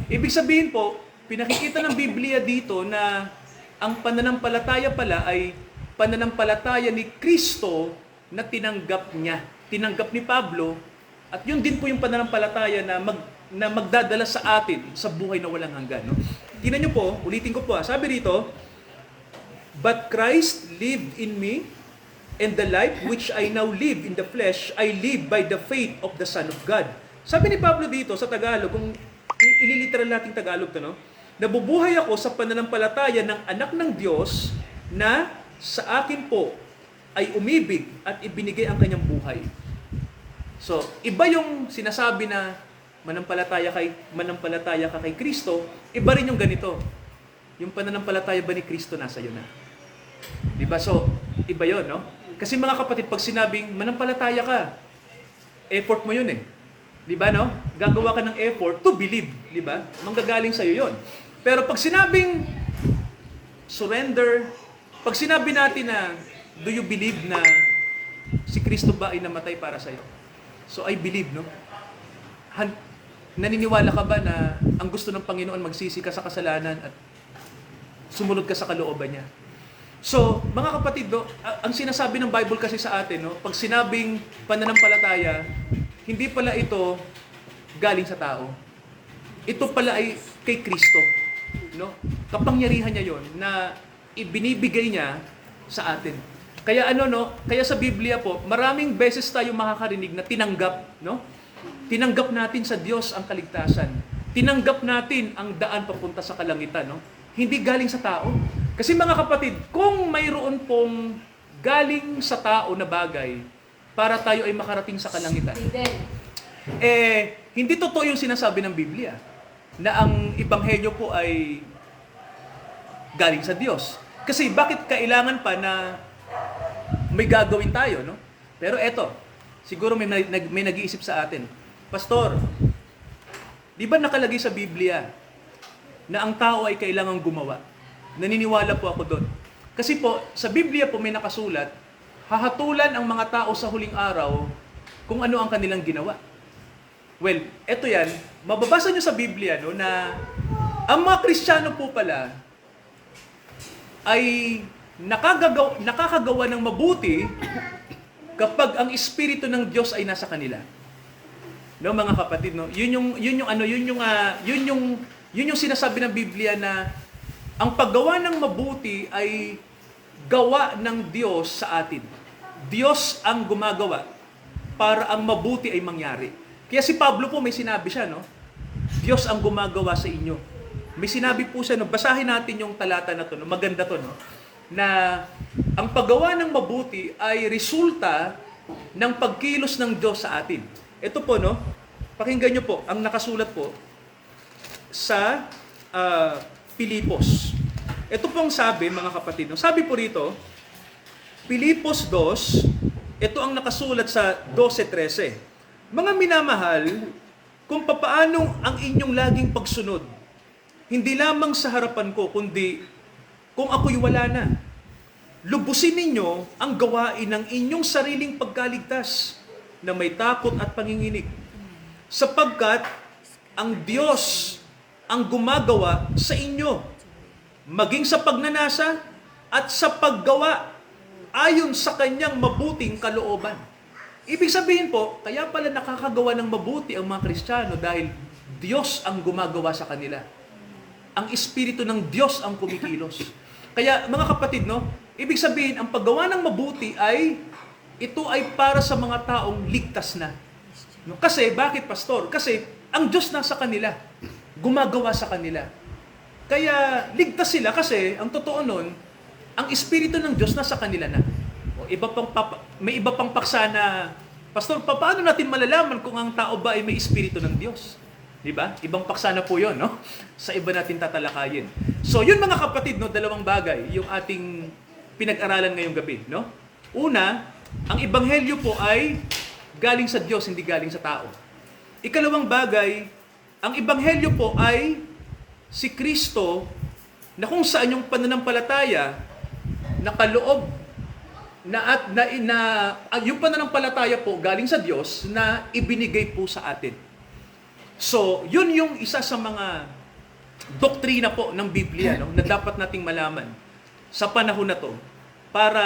[SPEAKER 3] Ibig sabihin po, pinakikita ng Biblia dito na ang pananampalataya pala ay pananampalataya ni Kristo na tinanggap niya. Tinanggap ni Pablo, at yun din po yung pananampalataya na magdadala sa atin sa buhay na walang hanggan. Tingnan niyo po, ulitin ko po. Sabi rito, but Christ lived in me, and the life which I now live in the flesh, I live by the faith of the Son of God. Sabi ni Pablo dito sa Tagalog, kung ililiteral natin Tagalog to, nabubuhay ako sa pananampalataya ng anak ng Diyos na sa akin po ay umibig at ibinigay ang kanyang buhay. So, iba yung sinasabi na manampalataya ka kay Kristo, iba rin yung ganito. Yung pananampalataya ba ni Kristo nasa iyo na? Diba? So, iba yun, Kasi mga kapatid, pag sinabing manampalataya ka, effort mo yun Diba, Gagawa ka ng effort to believe, diba? Manggagaling sa'yo yun. Pero pag sinabing surrender, pag sinabi natin na, do you believe na si Kristo ba ay namatay para sa'yo? So, I believe, Naniniwala ka ba na ang gusto ng Panginoon magsisi ka sa kasalanan at sumunod ka sa kalooban niya? So, mga kapatid, ang sinasabi ng Bible kasi sa atin, pag sinabing pananampalataya, hindi pala ito galing sa tao. Ito pala ay kay Kristo. Kapangyarihan niya yon na ibinibigay niya sa atin. Kaya kaya sa Biblia po, maraming beses tayo makakarinig na tinanggap, Tinanggap natin sa Diyos ang kaligtasan. Tinanggap natin ang daan papunta sa kalangitan, Hindi galing sa tao. Kasi mga kapatid, kung mayroon pong galing sa tao na bagay para tayo ay makarating sa kalangitan, hindi totoo yung sinasabi ng Biblia na ang ebanghelyo po ay galing sa Diyos. Kasi bakit kailangan pa na may gagawin tayo, Pero eto, siguro may nag-iisip sa atin, Pastor, di ba nakalagay sa Biblia na ang tao ay kailangang gumawa? Naniniwala po ako doon. Kasi po, sa Biblia po may nakasulat, hahatulan ang mga tao sa huling araw kung ano ang kanilang ginawa. Well, eto yan, mababasa nyo sa Biblia na ang mga Kristiyano po pala ay nakakagawa ng mabuti kapag ang Espiritu ng Diyos ay nasa kanila. Mga kapatid, Yun yung sinasabi ng Biblia na ang paggawa ng mabuti ay gawa ng Diyos sa atin. Diyos ang gumagawa para ang mabuti ay mangyari. Kaya si Pablo po may sinabi siya, Diyos ang gumagawa sa inyo. May sinabi po siya, basahin natin yung talata na to, maganda to, na ang paggawa ng mabuti ay resulta ng pagkilos ng Diyos sa atin. Ito po, pakinggan nyo po, ang nakasulat po sa Pilipos. Ito pong sabi, mga kapatid, sabi po rito, Filipos 2, ito ang nakasulat sa 12:13. Mga minamahal, kung papaanong ang inyong laging pagsunod, hindi lamang sa harapan ko, kundi kung ako'y wala na. Lubusin ninyo ang gawain ng inyong sariling pagkaligtas na may takot at panginginig. Sapagkat ang Diyos ang gumagawa sa inyo, maging sa pagnanasa at sa paggawa ayon sa kanyang mabuting kalooban. Ibig sabihin po, kaya pala nakakagawa ng mabuti ang mga Kristiyano dahil Diyos ang gumagawa sa kanila. Ang Espiritu ng Diyos ang kumikilos. Kaya mga kapatid, no, ibig sabihin, ang paggawa ng mabuti ito ay para sa mga taong ligtas na. No? Kasi, bakit pastor? Kasi ang Diyos nasa kanila. Gumagawa sa kanila. Kaya ligtas sila kasi, ang totoo nun, ang Espiritu ng Diyos nasa kanila na. May iba pang paksa na, pastor, paano natin malalaman kung ang tao ba ay may Espiritu ng Diyos? Diba? Ibang paksa na po yun, no? Sa iba natin tatalakayin. So, yun mga kapatid, no, dalawang bagay, yung ating pinag-aralan ngayong gabi, no? Una, ang Ebanghelyo po ay galing sa Diyos, hindi galing sa tao. Ikalawang bagay, ang Ebanghelyo po ay si Kristo na kung saan yung pananampalataya nakaloob yung pananampalataya po galing sa Diyos na ibinigay po sa atin. So, yun yung isa sa mga doktrina po ng Biblia, no, na dapat nating malaman sa panahon na to para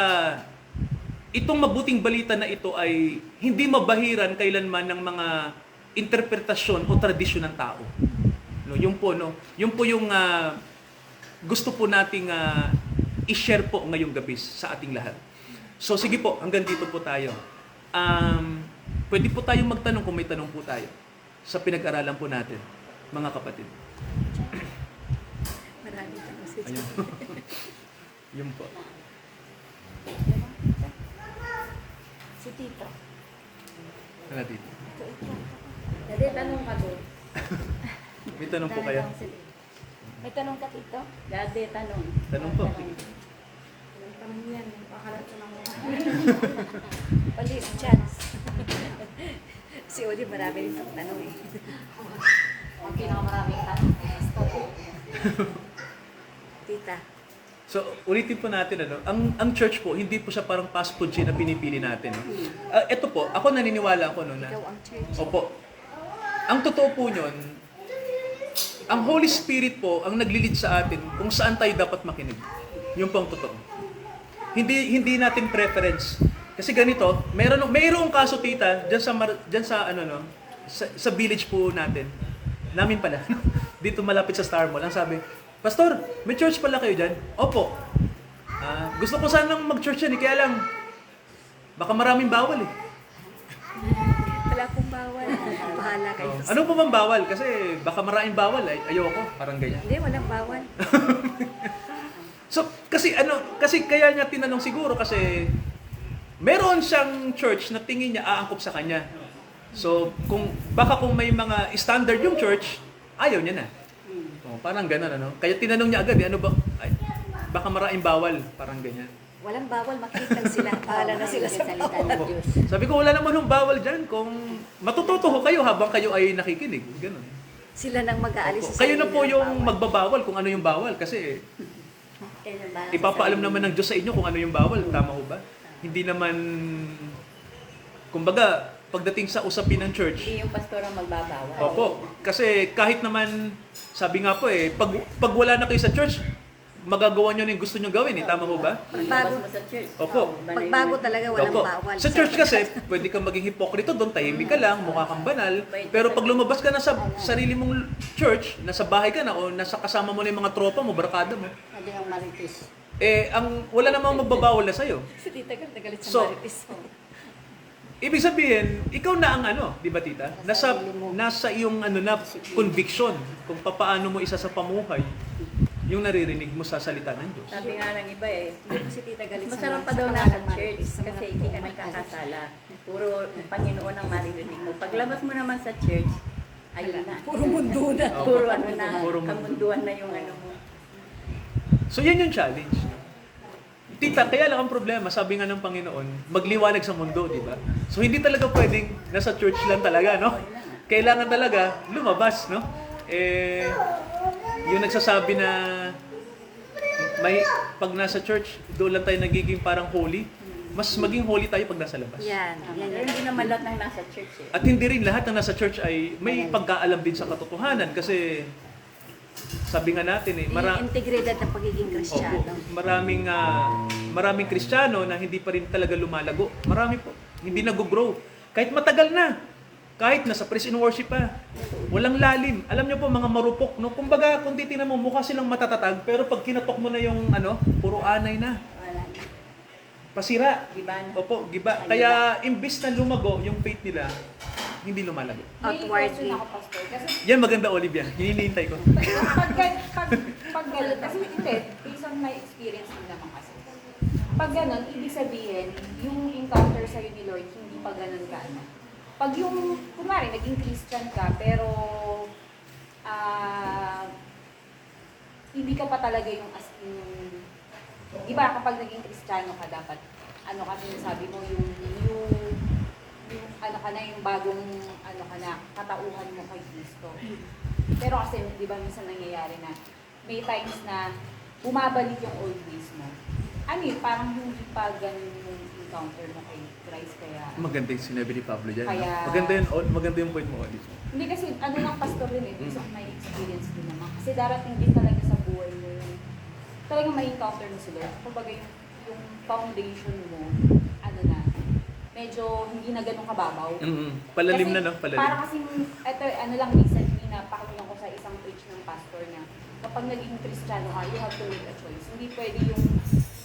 [SPEAKER 3] itong mabuting balita na ito ay hindi mabahiran kailanman ng mga interpretasyon o tradisyon ng tao. No, yun po yung gusto po nating i-share po ngayong gabi sa ating lahat. So sige po, hanggang dito po tayo. Pwede po tayong magtanong kung may tanong po tayo sa pinag-aralan po natin, mga kapatid.
[SPEAKER 2] Marami tanong si
[SPEAKER 3] Ayun. Yun po.
[SPEAKER 2] Si Tito.
[SPEAKER 3] Ano dito?
[SPEAKER 2] Dati tanong ka doon.
[SPEAKER 3] May tanong po kayo?
[SPEAKER 2] May tanong ka, Tito? Dati tanong.
[SPEAKER 3] Tanong po.
[SPEAKER 2] Yung tanong yan, pakalat sa mga.
[SPEAKER 1] Police chance. Si Odi marami rin itong tanong eh.
[SPEAKER 2] Ang pinakamaraming tanong.
[SPEAKER 1] Tita.
[SPEAKER 3] So, ulitin po natin, ang church po, hindi po siya parang fast food chain na pinipili natin. No? Ito po, ako naniniwala ako na.
[SPEAKER 1] Ikaw ang church.
[SPEAKER 3] Opo. Ang totoo po nyon, ang Holy Spirit po ang naglilid sa atin kung saan tayo dapat makinig. Yun po ang totoo. Hindi natin preference. Kasi ganito, mayroong kaso tita diyan sa village po natin. Namin pala. Dito malapit sa Star Mall. Ang sabi, "Pastor, may church pala kayo diyan?" "Opo." Gusto ko sanang mag-church yan, kaya lang baka maraming bawal eh.
[SPEAKER 1] Wala akong bawal. Bahala kayo.
[SPEAKER 3] Ano po bang bawal? Kasi baka maraming bawal eh. Ayoko, parang ganyan.
[SPEAKER 1] Hindi, walang bawal.
[SPEAKER 3] So, kasi kaya niya tinanong siguro kasi meron siyang church na tingin niya aangkop sa kanya. So, kung may mga standard yung church, ayaw niya na. Parang gano'n, ano? Kaya tinanong niya agad, ano ba? Ay, baka maraming bawal, parang ganyan.
[SPEAKER 1] Walang bawal, makinig lang sila. Bahala na sila sa
[SPEAKER 2] salita
[SPEAKER 1] bawal.
[SPEAKER 2] ng Diyos.
[SPEAKER 3] Sabi ko, wala naman yung bawal dyan kung matututo ho kayo habang kayo ay nakikinig. Gano'n.
[SPEAKER 1] Sila nang mag-aalis sa
[SPEAKER 3] Kayo na po
[SPEAKER 1] sarili ng
[SPEAKER 3] yung
[SPEAKER 1] bawal.
[SPEAKER 3] magbabawal kung ano yung bawal kasi
[SPEAKER 2] Kaya yung balang
[SPEAKER 3] ipapaalam
[SPEAKER 2] sa
[SPEAKER 3] naman ng Diyos sa inyo kung ano yung bawal. Tama ho ba? Hindi naman, kumbaga, pagdating sa usapin ng church,
[SPEAKER 2] Hindi yung pastor ang magbabawal.
[SPEAKER 3] opo, kasi kahit naman, sabi nga po pag wala na kayo sa church, magagawa nyo na yung gusto nyo gawin, tama ho ba?
[SPEAKER 2] Paglabas mo sa church.
[SPEAKER 3] Opo.
[SPEAKER 2] iba na yung-
[SPEAKER 1] Pagbago talaga, walang
[SPEAKER 3] Opo.
[SPEAKER 1] bawal.
[SPEAKER 3] Sa church kasi, pwede kang maging hipokrito doon, tahimik ka lang, mukha kang banal. Pero pag lumabas ka na sa sarili mong church, nasa bahay ka na, o nasa kasama mo na yung mga tropa mo, barkada mo,
[SPEAKER 2] Ano yung marites?
[SPEAKER 3] wala namang magbabawal na sa'yo.
[SPEAKER 1] Si Tita Gar, nagalit sa
[SPEAKER 3] So,
[SPEAKER 1] Marites.
[SPEAKER 3] Ibig sabihin, ikaw na ang di ba tita? Nasa iyong na conviction kung paano mo isa sa pamuhay yung naririnig mo sa salita ng Diyos.
[SPEAKER 2] Sabi nga ng iba
[SPEAKER 1] Si Tita galit sa
[SPEAKER 2] masarap pa
[SPEAKER 1] sa
[SPEAKER 2] daw
[SPEAKER 1] mga
[SPEAKER 2] nasa
[SPEAKER 1] Marites,
[SPEAKER 2] church
[SPEAKER 1] sa mga
[SPEAKER 2] kasi hindi ka nagkakasala. Puro Panginoon ang maririnig mo. Paglabas mo naman sa church, ayun na.
[SPEAKER 1] Puro mundo na.
[SPEAKER 2] Puro ano na,
[SPEAKER 3] Puro mundo.
[SPEAKER 2] kamunduan na yung ano mo.
[SPEAKER 3] So yan yung challenge. Tita, kaya lang ang problema, sabi nga ng Panginoon, magliwanag sa mundo, di ba? So hindi talaga pwedeng nasa church lang talaga, no? Kailangan talaga lumabas, no? Yung nagsasabi na may pag nasa church, doon lang tayo nagiging parang holy. Mas maging holy tayo pag nasa labas.
[SPEAKER 1] Yan.
[SPEAKER 2] Pero hindi naman lahat ng nasa church eh.
[SPEAKER 3] At hindi rin lahat ng nasa church ay may pagkaalam din sa katotohanan kasi sabi nga natin
[SPEAKER 1] Yung integridad ng pagiging Kristiyano.
[SPEAKER 3] maraming Kristiyano na hindi pa rin talaga lumalago. Marami po. Hindi nag-grow. Kahit matagal na. Kahit nasa praise and worship pa. Walang lalim. Alam niyo po, mga marupok, no? Kumbaga, kung titingnan mo, mukha silang matatatag, pero pag kinatok mo na yung, puro anay na.
[SPEAKER 2] Wala na.
[SPEAKER 3] Pasira.
[SPEAKER 2] Giba na.
[SPEAKER 3] Opo, giba. Kaya, imbis na lumago yung faith nila, hindi lumalago.
[SPEAKER 4] May question ako, Pastor. Kasi
[SPEAKER 3] Yan, maganda, Olivia. Hinihintay ko.
[SPEAKER 4] pag galit, kasi hindi, based on my experience din naman kasi. Pag ganon, ibig sabihin, yung encounter sa'yo ni Lord, hindi pa ganon ka na. Pag yung, kunwari, naging Christian ka, pero hindi ka pa talaga yung as in, di ba kapag naging Kristiyano ka, dapat, ano ka sinasabi mo, yung ano ka na, yung bagong, ano ka na, katauhan mo kay Kristo. Pero kasi, di ba, minsan nangyayari na, may times na bumabalik yung old ways mo. Ano yun, parang hindi pa ganun yung encounter mo kay Christ, kaya...
[SPEAKER 3] Maganda yung sinabi ni Pablo dyan.
[SPEAKER 4] Kaya-
[SPEAKER 3] Maganda yung point mo, Olivia.
[SPEAKER 4] Hindi kasi, ano lang pastor rin eh, based on my experience din naman. Kasi darating din talaga sa buhay mo yung, talagang may encounter mo si Lord. Kumbaga yung foundation mo, ano na, medyo hindi na ganun kababaw.
[SPEAKER 3] Palalim
[SPEAKER 4] Kasi
[SPEAKER 3] na, no? Palalim.
[SPEAKER 4] Para kasing, eto, ano lang recently na pakinggan ko sa isang preach ng pastor na kapag naging Kristiyano ka, you have to make a choice. Hindi pwede yung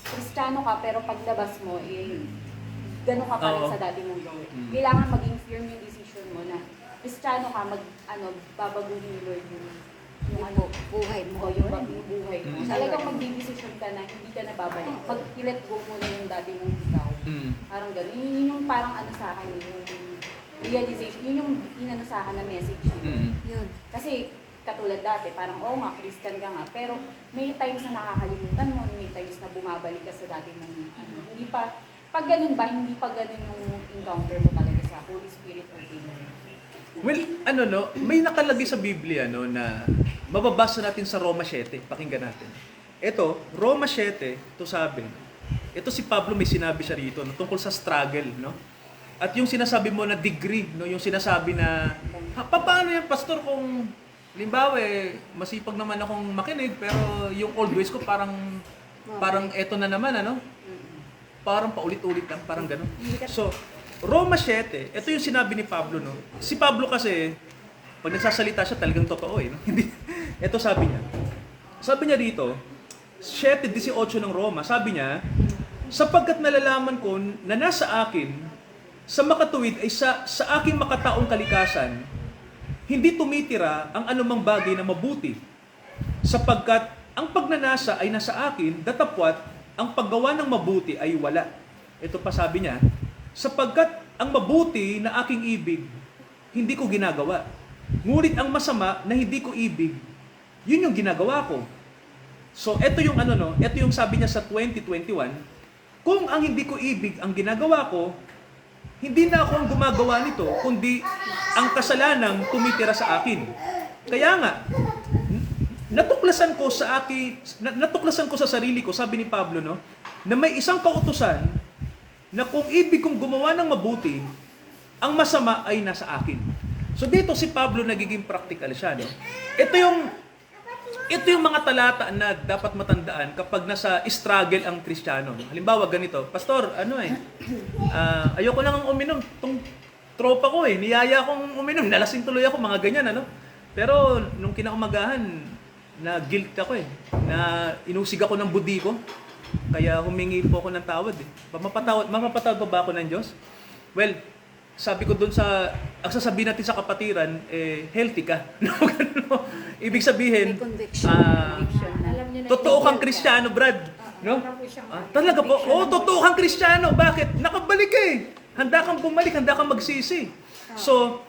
[SPEAKER 4] Kristiyano ka pero paglabas mo, ganun ka pa rin
[SPEAKER 3] Oo.
[SPEAKER 4] sa dati mong gawin.
[SPEAKER 3] Mm.
[SPEAKER 4] Kailangan maging firm yung decision mo na Kristiyano ka, babaguhin ni Lord yung ano,
[SPEAKER 1] Buhay mo.
[SPEAKER 4] o yung buhay mo.
[SPEAKER 3] Mm.
[SPEAKER 4] Talagang mag-decision ka na hindi ka na babalik. Mag-let go mo na yung dati mong ikaw.
[SPEAKER 3] Mm.
[SPEAKER 4] Parang gano'n. Yun yung parang ano sa akin, yung realization, yun yung inano sa akin na message.
[SPEAKER 3] Mm.
[SPEAKER 1] Yun.
[SPEAKER 4] Kasi katulad dati, parang oo nga, Christian ka nga, pero may times na nakakalimutan mo, may times na bumabalik ka sa dati mong ano. Hindi pa, pag ganun ba, hindi pa ganun yung encounter mo talaga sa Holy Spirit or King.
[SPEAKER 3] Well, may nakalagay sa Biblia, na mababasa natin sa Roma 7. Pakinggan natin. Ito, Roma 7, ito sabi. Ito si Pablo may sinabi siya rito, tungkol sa struggle, no? At yung sinasabi mo na degree, no? Yung sinasabi na, paano yan, pastor, kung limbawa, masipag naman akong makinig, pero yung old ways ko parang eto na naman, Parang paulit-ulit lang, parang gano'n. So, Roma 7, ito yung sinabi ni Pablo, no? Si Pablo kasi, pag nagsasalita siya, talagang totoo, no? Hindi. Ito sabi niya. Sabi niya dito, 7:18 ng Roma, sabi niya, sapagkat nalalaman ko na nasa akin, sa makatuwid ay sa aking makataong kalikasan, hindi tumitira ang anumang bagay na mabuti. Sapagkat ang pagnanasa ay nasa akin, datapwat ang paggawa ng mabuti ay wala. Ito pa sabi niya, sapagkat ang mabuti na aking ibig, hindi ko ginagawa. Ngunit ang masama na hindi ko ibig, yun yung ginagawa ko. So, ito yung ito yung sabi niya sa 2021, kung ang hindi ko ibig ang ginagawa ko, hindi na ako ang gumagawa nito, kundi ang kasalanang tumitira sa akin. Kaya nga, natuklasan ko sa sarili ko, sabi ni Pablo, no, na may isang kautusan na kung ibig kong gumawa ng mabuti, ang masama ay nasa akin. So dito si Pablo nagiging practical siya, no? Ito yung mga talata na dapat matandaan kapag nasa struggle ang Kristiyano. Halimbawa ganito, pastor, ayoko nang uminom, tong tropa ko niyaya akong uminom, nalasing tuloy ako, mga ganyan, Pero nung kinaumagahan, na guilt ako na inusig ako ng budi ko. Kaya humingi po ako ng tawad Mapapatawad pa ba ako ng Diyos? Well, sabi ko doon ang sasabihin natin sa kapatiran, healthy ka. Ibig sabihin,
[SPEAKER 1] May conviction.
[SPEAKER 4] Alam niyo na
[SPEAKER 3] totoo kang Kristiyano, Brad. No? Talaga po? Totoo kang Kristiyano. Bakit? Nakabalik ka Handa kang bumalik, handa kang magsisi. So,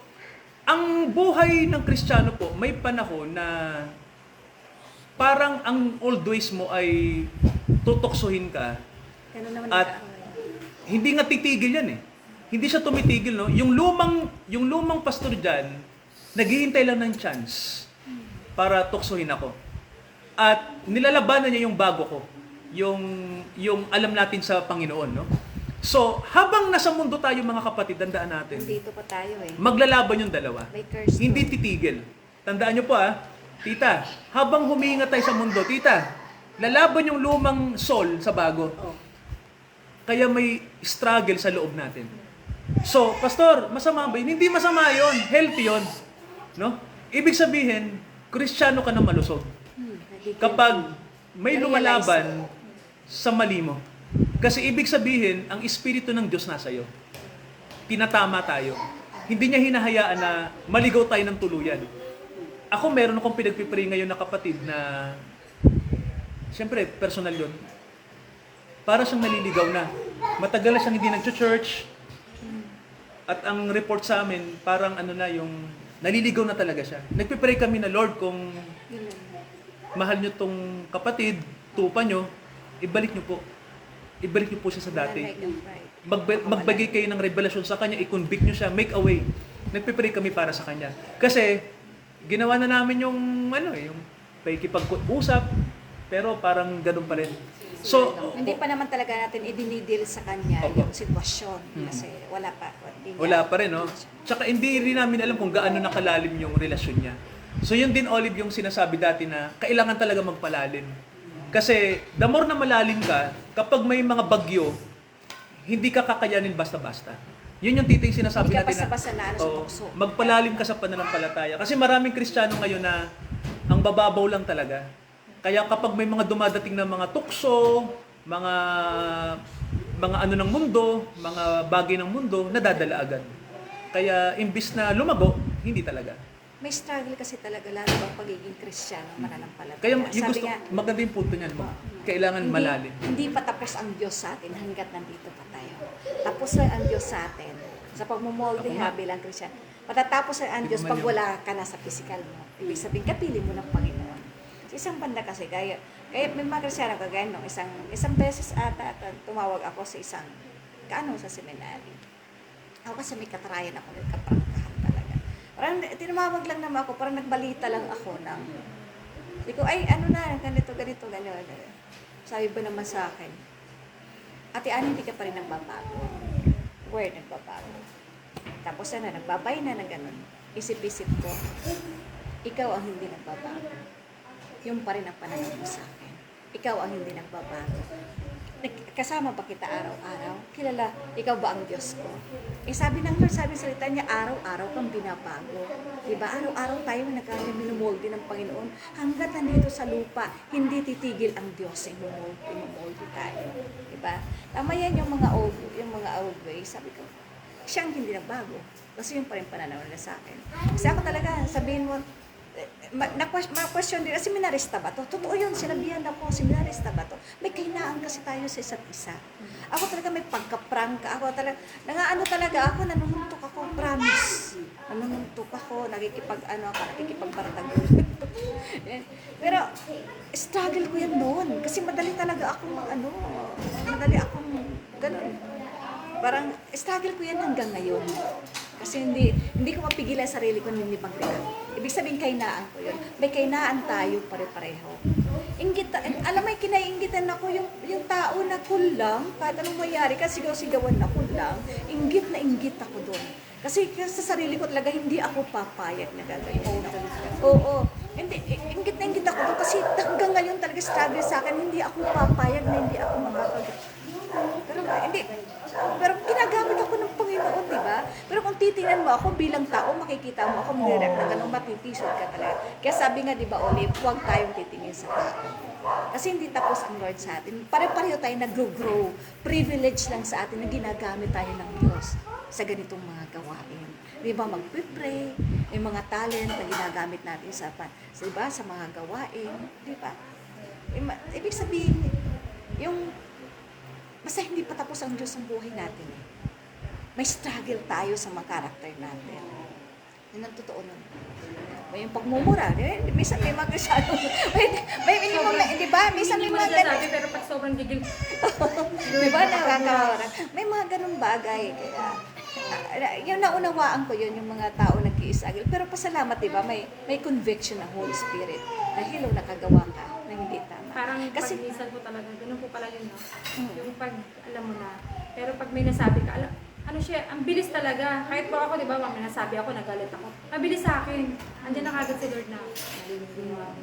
[SPEAKER 3] ang buhay ng Kristiyano po, may panahon na parang ang old ways mo ay tutoksohin ka
[SPEAKER 1] Ganun naman
[SPEAKER 3] At hindi nga titigil yan eh. Hindi siya tumitigil, no? Yung lumang pastor diyan, naghihintay lang ng chance para tuksohin ako. At nilalabanan niya yung bago ko, yung alam natin sa Panginoon, no? So, habang nasa mundo tayo mga kapatid, tandaan natin,
[SPEAKER 1] Nandito pa tayo eh.
[SPEAKER 3] maglalaban yung dalawa.
[SPEAKER 1] May curse
[SPEAKER 3] Hindi
[SPEAKER 1] doon.
[SPEAKER 3] titigil. Tandaan nyo po tita, habang humihinga tayo sa mundo, tita, lalaban yung lumang soul sa bago. Kaya may struggle sa loob natin. So, pastor, masama ba yun? Hindi masama yun. Healthy yun. No? Ibig sabihin, Kristiyano ka na malusog. Kapag may lumalaban sa mali mo. Kasi ibig sabihin, ang Espiritu ng Diyos nasa iyo. Tinatama tayo. Hindi niya hinahayaan na maligaw tayo ng tuluyan. Ako, meron akong pinagpipray ngayon na kapatid na, siyempre, personal yun. Para siyang naliligaw na. Matagal na siyang hindi nag-church. At ang report sa amin, parang yung naliligaw na talaga siya. Nagpipray kami na, Lord, kung mahal niyo tong kapatid, tupa niyo, ibalik niyo po. Ibalik niyo po siya sa dati. Magbigay kayo ng revelasyon sa kanya, i-convict niyo siya, make a way. Nagpipray kami para sa kanya. Kasi, ginawa na namin yung pakikipag-usap, pero parang ganun pa rin. So,
[SPEAKER 1] Hindi pa naman talaga natin idinidil sa kanya yung sitwasyon. Kasi wala pa.
[SPEAKER 3] wala pa rin, no? Tsaka hindi rin namin alam kung gaano nakalalim yung relasyon niya. So yun din, Olive, yung sinasabi dati na kailangan talaga magpalalim. Kasi the more na malalim ka, kapag may mga bagyo, hindi ka kakayanin basta-basta. Yun yung titing sinasabi
[SPEAKER 1] Hindi ka
[SPEAKER 3] natin
[SPEAKER 1] basta-basta na sa tukso.
[SPEAKER 3] magpalalim ka sa pananampalataya. Kasi maraming Kristiyano ngayon na ang bababaw lang talaga. Kaya kapag may mga dumadating na mga tukso, mga ano ng mundo, mga bagay ng mundo, nadadala agad. Kaya imbis na lumago, hindi talaga.
[SPEAKER 1] May struggle kasi talaga lalo ang pagiging Kristiyano, mananampalataya.
[SPEAKER 3] Kaya yung
[SPEAKER 1] Sabi
[SPEAKER 3] gusto,
[SPEAKER 1] nga,
[SPEAKER 3] maganda yung punto niyan. Kailangan malalim.
[SPEAKER 1] Hindi pa tapos ang Diyos sa atin hanggat nandito pa tayo. Tapos lang ang Diyos sa atin sa pagmumolde
[SPEAKER 3] Ako nga.
[SPEAKER 1] bilang Kristiyano. Matatapos lang ang Diyos pag wala ka na sa physical mo. Ibig sabihin, kapili mo ng Panginoon. Sa isang banda kasi, kaya may mga Kristiyano kagaya nung isang beses ata tumawag ako sa sa seminary. Ako kasi may katarayan ako, nagkaprangkahan talaga. Parang tinumawag lang naman ako, parang nagbalita lang ako ng, sabi ko, ganito. Sabi ba naman sa akin, Ate Annie, hindi ka pa rin nagbabago. Word, nagbabago. Tapos nagbabay na gano'n. Isip-isip ko, ikaw ang hindi nagbabago. Yung pa rin ang pananaw mo sa akin. Ikaw ang hindi nagbabago. Kasama ba kita araw-araw? Kilala, ikaw ba ang Diyos ko? Sabi ng Lord, sabi sa salita niya, araw-araw kang binabago. Diba? Araw-araw tayo minumolde ng Panginoon. Hanggat nandito sa lupa, hindi titigil ang Diyos. Imumolde tayo. Diba? Tama yan yung mga old ways. Sabi ko, siyang hindi nagbago. Kasi yung pa rin pananaw nila sa akin. Kasi ako talaga, sabihin mo, ma-question din, seminarista ba to? Totoo yun, sinabihan ako, seminarista ba to? May kahinaan kasi tayo sa isa't isa. Ako talaga may pagka-prank ka. Ako talaga, nanununtok ako, promise. Nanununtok ako, nakikipagbartagol. Pero, struggle ko yan noon. Kasi madali talaga akong ganun. Parang, struggle ko yan hanggang ngayon. Kasi hindi ko mapigilan sa sarili ko hindi pagkakita. Ibig sabihin, kainaan ko yun. May kainaan tayo pare-pareho. Alam mo, kinaiingitan ako yung tao na cool lang, kahit anong mayari, kasi sigaw-sigawan na cool lang, inggit na inggit ako doon. Kasi sa sarili ko talaga, hindi ako papayag na gagawin. Oo. Inggit na inggit ako doon, kasi hanggang ngayon talaga struggle sa akin, hindi ako papayag na hindi ako makakagawa. Pero ginagamit ako ng Panginoon, di ba? Pero kung titingnan mo ako bilang tao, makikita mo ako mag-react na ganun, matitisod ka talaga. Kaya sabi nga, di ba, Olive, huwag tayong titingin sa tao. Kasi hindi tapos ang Lord sa atin. Pare-pareho tayo nag-grow. Privilege lang sa atin na ginagamit tayo ng Diyos sa ganitong mga gawain. Di ba, mag-pray, may mga talent na ginagamit natin sa mga gawain. Di ba? Ibig sabihin, basta hindi pa tapos ang Diyos ang buhay natin. May struggle tayo sa mga karakter natin. Yun ang totoo nun. May yung pagmumura. Minsan may mga Kristyano. Di ba? Minsan may
[SPEAKER 4] Hindi mo
[SPEAKER 1] mga
[SPEAKER 4] sinasabi,
[SPEAKER 1] ganun.
[SPEAKER 4] pero pag sobrang gigil,
[SPEAKER 1] Di ba? Nakakawara. May mga ganun bagay. Kaya, yung naunawaan ko yun, yung mga tao nag-iisagil. Pero pasalamat, di ba? May conviction ng Holy Spirit. Na hello, nakagawa ka na hindi tama.
[SPEAKER 4] parang
[SPEAKER 1] Kasi,
[SPEAKER 4] pag minsan po talaga, ganun po pala yun, no? Yung pag, alam mo na, pero pag may nasabi ka, ano siya, ang bilis talaga. Kahit po ako, di ba, may nasabi ako, nagalit ako. Mabilis sa akin. Andiyan na kagad si Lord na,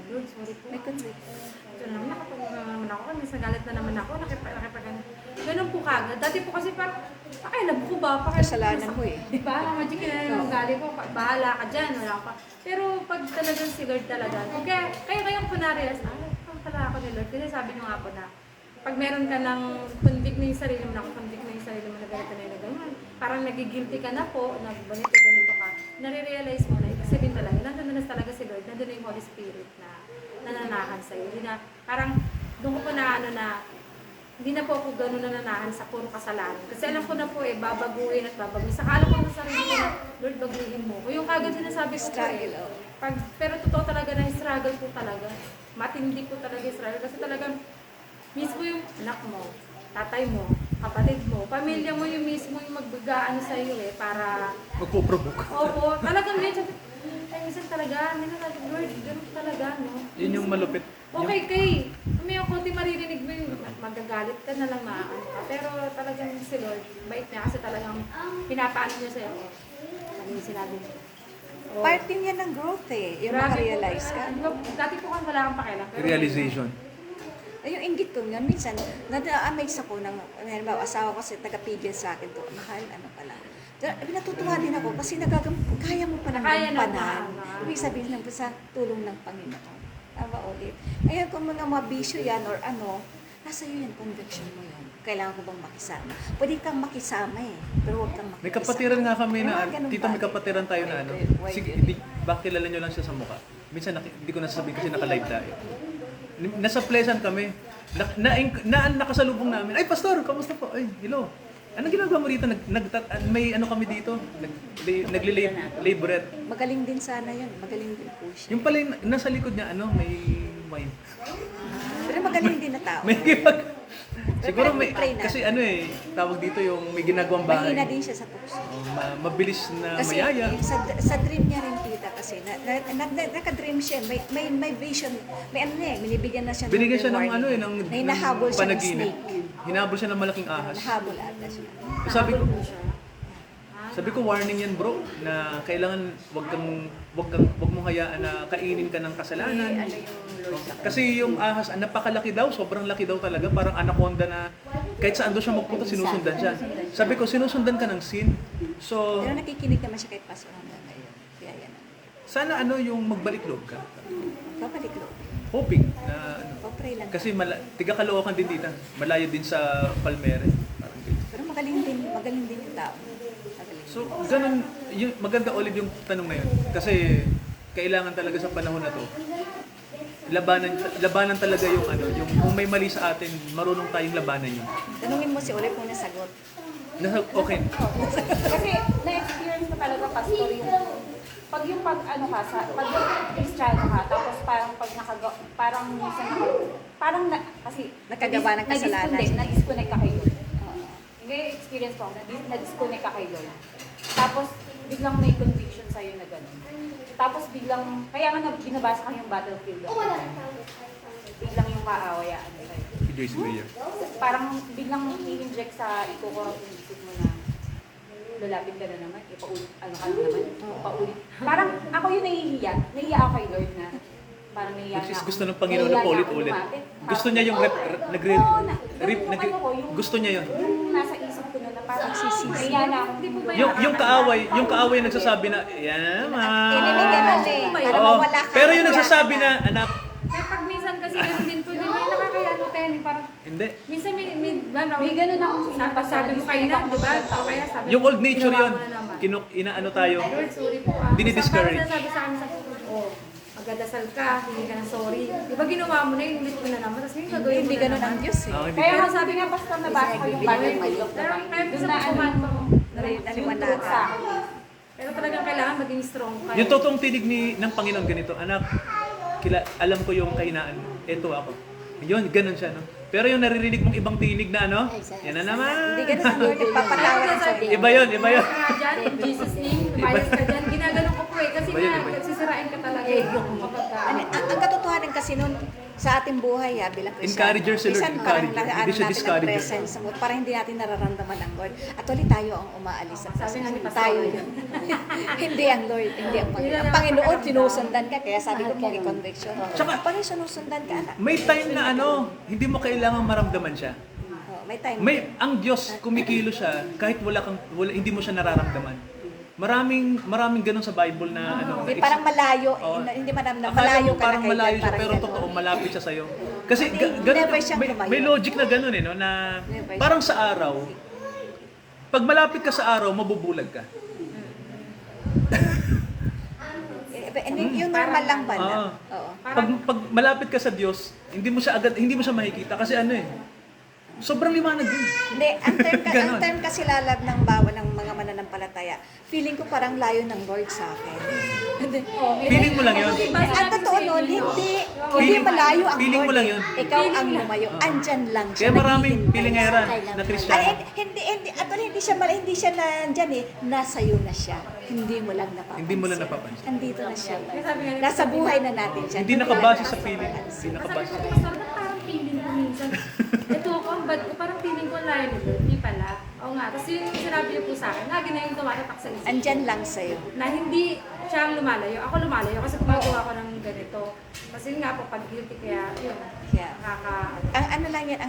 [SPEAKER 4] Lord, sorry po.
[SPEAKER 1] may conviction.
[SPEAKER 4] Ito na naman, nakapag naman ako, minsan galit na naman ako, ganun po kagad. Dati po kasi parang, pakialam ko ba?
[SPEAKER 1] Kasalanan mo eh.
[SPEAKER 4] Di ba? Magic na yung galit ko, bahala ka dyan, wala ka. Pero pag talagang si Lord talaga, kaya kayong punarias, pala ako ni Lord. Kasi sabi nyo nga po na, pag meron ka ng convict na yung sarili mo, convict na yung sarili mo na ganito na yung ganyan, parang nagigilty ka na po, ganito ka, nare-realize mo na, ibig sabihin talaga, nandun na talaga si Lord, nandun na yung Holy Spirit na nananahan sa'yo. Hindi na, parang, doon ko po na hindi na po ako ganun nananahan sa puro kasalanan. Kasi alam ko na po babaguhin at babaguhin. Saka alam ko sa sarili ko na, Lord, baguhin mo. O yung kagad sinasabi ko po
[SPEAKER 1] Struggle, oh.
[SPEAKER 4] pero totoo talaga na yung struggle po talaga. Matindi po talaga yung struggle. Kasi talagang, mismo yung anak mo, tatay mo, kapatid mo, pamilya mo yung mismo yung magbagaan sa iyo para...
[SPEAKER 3] Magpo-provoke.
[SPEAKER 4] Opo, talagang medyo, minsan talaga, Lord, ganun talaga, no?
[SPEAKER 3] Yun yung malupit.
[SPEAKER 4] Okay, may konti maririnig mo yung magagalit ka na lang maaano ka. Pero talagang si Lord, bait niya kasi talagang pinapaano niya sa'yo. Ano yung sinabi mo?
[SPEAKER 1] Part din yan ng growth eh. Yung makarealize ka.
[SPEAKER 4] Dati po kang wala kang pakialam. pero-
[SPEAKER 3] Realization.
[SPEAKER 1] Ay, yung inggit ko yun, minsan, na-amaze ako ng, halimbawa, asawa ko kasi taga-pigil sa akin to, mahal, ano pala. Natutuwa din ako kasi kaya mo pa
[SPEAKER 4] Kaya
[SPEAKER 1] ng
[SPEAKER 4] na
[SPEAKER 1] panan.
[SPEAKER 4] pa.
[SPEAKER 1] Ibig sabihin lang sa tulong ng Panginoon. Tama ulit. Ngayon kung mga mabisyo yan or ano, nasa iyo yung conviction mo yun. Kailangan ko bang makisama? Pwede kang makisama eh, pero huwag kang makisama.
[SPEAKER 3] May kapatiran nga kami
[SPEAKER 1] May
[SPEAKER 3] na,
[SPEAKER 1] mga ganun
[SPEAKER 3] tita may
[SPEAKER 1] bagay.
[SPEAKER 3] kapatiran tayo na ano.
[SPEAKER 1] Why
[SPEAKER 3] Sige,
[SPEAKER 1] yun?
[SPEAKER 3] baka kilala nyo lang siya sa mukha. Minsan hindi ko nasasabihin kasi naka-live tayo. Nasa Pleasant kami. Nakasalubong namin. Ay, pastor, kamusta po? Ay, hello. Anong ginagawa mo dito? May ano kami dito? Laboret.
[SPEAKER 1] Magaling din sana yun. Magaling din po siya.
[SPEAKER 3] Yung pala yung nasa likod niya, may wine.
[SPEAKER 1] Pero magaling din na tao.
[SPEAKER 3] May siguro may,
[SPEAKER 1] Pray na.
[SPEAKER 3] kasi tawag dito yung may ginagawang bahay.
[SPEAKER 1] Mahina din siya sa puso.
[SPEAKER 3] Mabilis na
[SPEAKER 1] Kasi
[SPEAKER 3] mayaya.
[SPEAKER 1] sa dream niya rin tita kasi naka-dream siya, may vision, may binibigyan na siya
[SPEAKER 3] Binigyan siya ng
[SPEAKER 1] warning.
[SPEAKER 3] ng
[SPEAKER 1] na hinahabol siya ng
[SPEAKER 3] panaginip.
[SPEAKER 1] snake.
[SPEAKER 3] Hinabol siya ng malaking ahas.
[SPEAKER 1] Nahabol ata siya.
[SPEAKER 3] Sabi ko warning yan bro na kailangan wag mong hayaan na kainin ka ng kasalanan.
[SPEAKER 2] Ano yung Lord sa
[SPEAKER 3] Kasi yung ahas, napakalaki daw, sobrang laki daw talaga, parang anaconda na kahit saan doon siya magpunta, sinusundan siya. Sabi ko, sinusundan ka ng sin. So,
[SPEAKER 1] Pero nakikinig naman siya kahit paso hanggang ngayon. Kaya yan.
[SPEAKER 3] sana yung magbalik loob ka.
[SPEAKER 1] Babalik loob.
[SPEAKER 3] Hoping na
[SPEAKER 1] Pag-pray lang.
[SPEAKER 3] kasi tiga Caloocan din dito. Malayo din sa Palmere. Parang ganyan.
[SPEAKER 1] Pero magaling din yung tao. Magaling.
[SPEAKER 3] So, ganun, maganda ulit yung tanong na yun. Kasi, kailangan talaga sa panahon na to, labanan talaga yung yung kung may mali sa atin, marunong tayong labanan yun.
[SPEAKER 1] Tanungin mo si Ole kung nasagot.
[SPEAKER 3] Okay.
[SPEAKER 4] Kasi na-experience ko talaga, pastor, pag Kristiyano ka, tapos kasi
[SPEAKER 1] Nakagawa ng kasalanan.
[SPEAKER 4] na-disconnect ka kay Lord. Hindi, experience ko, na-disconnect ka kay Lord. Tapos, biglang may conviction sa'yo na gano'n. Tapos biglang, kaya nga binabasa ka yung battlefield. Biglang yung kaawayaan sa'yo.
[SPEAKER 3] Joyce Mayer.
[SPEAKER 4] Parang biglang i-inject sa ikukurap yung isip mo na lalapit ka na naman, ipaulit, ka na naman, paulit. Parang ako yung nahihiya ako kay Lord na parang nahihiya
[SPEAKER 3] Which is
[SPEAKER 4] ako.
[SPEAKER 3] gusto ng Panginoon na paulit-ulit. Gusto niya yung gusto niya yun.
[SPEAKER 4] Yung nasa isip ko na parang nahihiya na ako. Hindi po ba
[SPEAKER 3] Yung kaaway nagsasabi na, yan
[SPEAKER 1] Enemy ganun eh. Para
[SPEAKER 3] Oo.
[SPEAKER 1] mawala ka.
[SPEAKER 3] Pero yung nagsasabi na, anak,
[SPEAKER 4] Kaya pag minsan kasi ganun din po, di ba nakakayano tayo, parang
[SPEAKER 3] hindi.
[SPEAKER 4] minsan may ganun akong sinasabi mo kayo na, di ba? O kaya sabi
[SPEAKER 3] Yung old nature
[SPEAKER 4] ginawa
[SPEAKER 3] yun.
[SPEAKER 4] mo na naman.
[SPEAKER 3] Inaano tayo.
[SPEAKER 4] Lord, sorry po.
[SPEAKER 3] Dinidiscourage.
[SPEAKER 4] Parang sinasabi sa amin sa magdadasal ka, hindi ka na sorry. Di ba ginawa mo na, yung ulit mo na naman, tapos yung gagawin mo
[SPEAKER 1] Hindi
[SPEAKER 4] na
[SPEAKER 1] ganun
[SPEAKER 4] naman.
[SPEAKER 1] ang Diyos eh.
[SPEAKER 3] Hindi.
[SPEAKER 4] Kaya nga sabi nga, basta nabasa ko yung Bible of the
[SPEAKER 1] Pero
[SPEAKER 4] Bible.
[SPEAKER 1] kaya
[SPEAKER 4] Doon na ano,
[SPEAKER 1] naliwanagan.
[SPEAKER 4] sa akin. Pero talagang kailangan maging strong ka.
[SPEAKER 3] Yung totoong tinig ng Panginoon ganito, anak, alam ko yung kahinaan mo. Ito ako. Yun, ganun siya, no? Pero yung naririnig mong ibang tinig na, no? Yan na naman.
[SPEAKER 1] Hindi ganun ang Lord nagpapatawad sa atin.
[SPEAKER 3] Iba yun, iba yun.
[SPEAKER 4] Dyan, in Jesus name, lumayas ka dyan. Ginaganon ko po eh. Kasi
[SPEAKER 3] Iba yun,
[SPEAKER 4] nga,
[SPEAKER 3] iba yun.
[SPEAKER 4] sisirain ka talaga eh. Kapag ka,
[SPEAKER 1] Ang katotohanan kasi nun, sa ating buhay bilang Kristiyan.
[SPEAKER 3] Encourager si Lord,
[SPEAKER 1] minsan parang
[SPEAKER 3] encourager.
[SPEAKER 1] ano
[SPEAKER 3] Hindi siya
[SPEAKER 1] natin ang
[SPEAKER 3] discourager.
[SPEAKER 1] presence mo, parang hindi natin nararamdaman ang Lord. Actually, tayo ang umaalis sa
[SPEAKER 4] Sabi nga ni
[SPEAKER 1] presence.
[SPEAKER 4] Pastor.
[SPEAKER 1] Tayo yun. Hindi ang Lord, hindi ang Panginoon. Ang Panginoon, sinusundan ka. Kaya sabi ko, conviction.
[SPEAKER 3] Tsaka-
[SPEAKER 1] Paano sinusundan ka, anak?
[SPEAKER 3] May time na hindi mo kailangan maramdaman siya.
[SPEAKER 1] May time.
[SPEAKER 3] Ang Diyos, kumikilo siya, kahit hindi mo siya nararamdaman. Maraming ganun sa Bible na
[SPEAKER 1] Hindi, parang malayo.
[SPEAKER 3] Oo.
[SPEAKER 1] Hindi maramdaman.
[SPEAKER 3] Akala
[SPEAKER 1] Malayo
[SPEAKER 3] mo
[SPEAKER 1] ka
[SPEAKER 3] parang
[SPEAKER 1] na kay
[SPEAKER 3] malayo
[SPEAKER 1] God,
[SPEAKER 3] siya,
[SPEAKER 1] parang
[SPEAKER 3] pero
[SPEAKER 1] ganun.
[SPEAKER 3] totoo, malapit siya sa'yo. Kasi
[SPEAKER 1] Hindi, never siyang lumayo.
[SPEAKER 3] may logic na ganun no, na
[SPEAKER 1] Never
[SPEAKER 3] parang sa araw, pag malapit ka sa araw, mabubulag ka.
[SPEAKER 1] Yung normal lang ba na?
[SPEAKER 3] Ah.
[SPEAKER 1] Oo.
[SPEAKER 3] Pag malapit ka sa Diyos, hindi mo siya makikita kasi sobrang liwanag din.
[SPEAKER 1] Hindi, ang
[SPEAKER 3] Ganon.
[SPEAKER 1] term kasi lalab ng bawa ng mga mananampalataya, feeling ko parang layo ng Lord sa akin.
[SPEAKER 3] Feeling mo lang yun.
[SPEAKER 1] Ang totoo nun, hindi
[SPEAKER 3] Feeling-
[SPEAKER 1] malayo ang
[SPEAKER 3] feeling mo
[SPEAKER 1] Lord.
[SPEAKER 3] lang yun.
[SPEAKER 1] Ikaw ang lumayo. Andyan lang siya.
[SPEAKER 3] Kaya maraming
[SPEAKER 1] naghihintay
[SPEAKER 3] pilingera
[SPEAKER 1] sa'yo.
[SPEAKER 3] na Kristiyano.
[SPEAKER 1] Ay, hindi siya nandyan Nasa iyo na siya. Hindi mo lang napapansin.
[SPEAKER 3] Hindi mo lang napapansin.
[SPEAKER 1] Andito na siya.
[SPEAKER 4] sabi nga ni
[SPEAKER 1] Nasa buhay na natin siya.
[SPEAKER 3] Hindi nakabase sa feeling. Hindi
[SPEAKER 4] sabi
[SPEAKER 3] nakabase.
[SPEAKER 4] ko, Pastor, ba't parang feeling ko minsan? Ito ako, ang bad ko, parang feeling ko layo nito. Hindi pala. Oo nga. Tapos yung sinabi niyo po sa akin, lagi na yung tumatatak sa isip.
[SPEAKER 1] Andyan lang sa'yo.
[SPEAKER 4] Na hindi siya ang lumalayo. Ako lumalayo kasi gumagawa ko ng ganito. Kasi yun nga po, pag guilty kaya, yun,
[SPEAKER 1] Yeah.
[SPEAKER 4] nakaka...
[SPEAKER 1] Ang lang yan,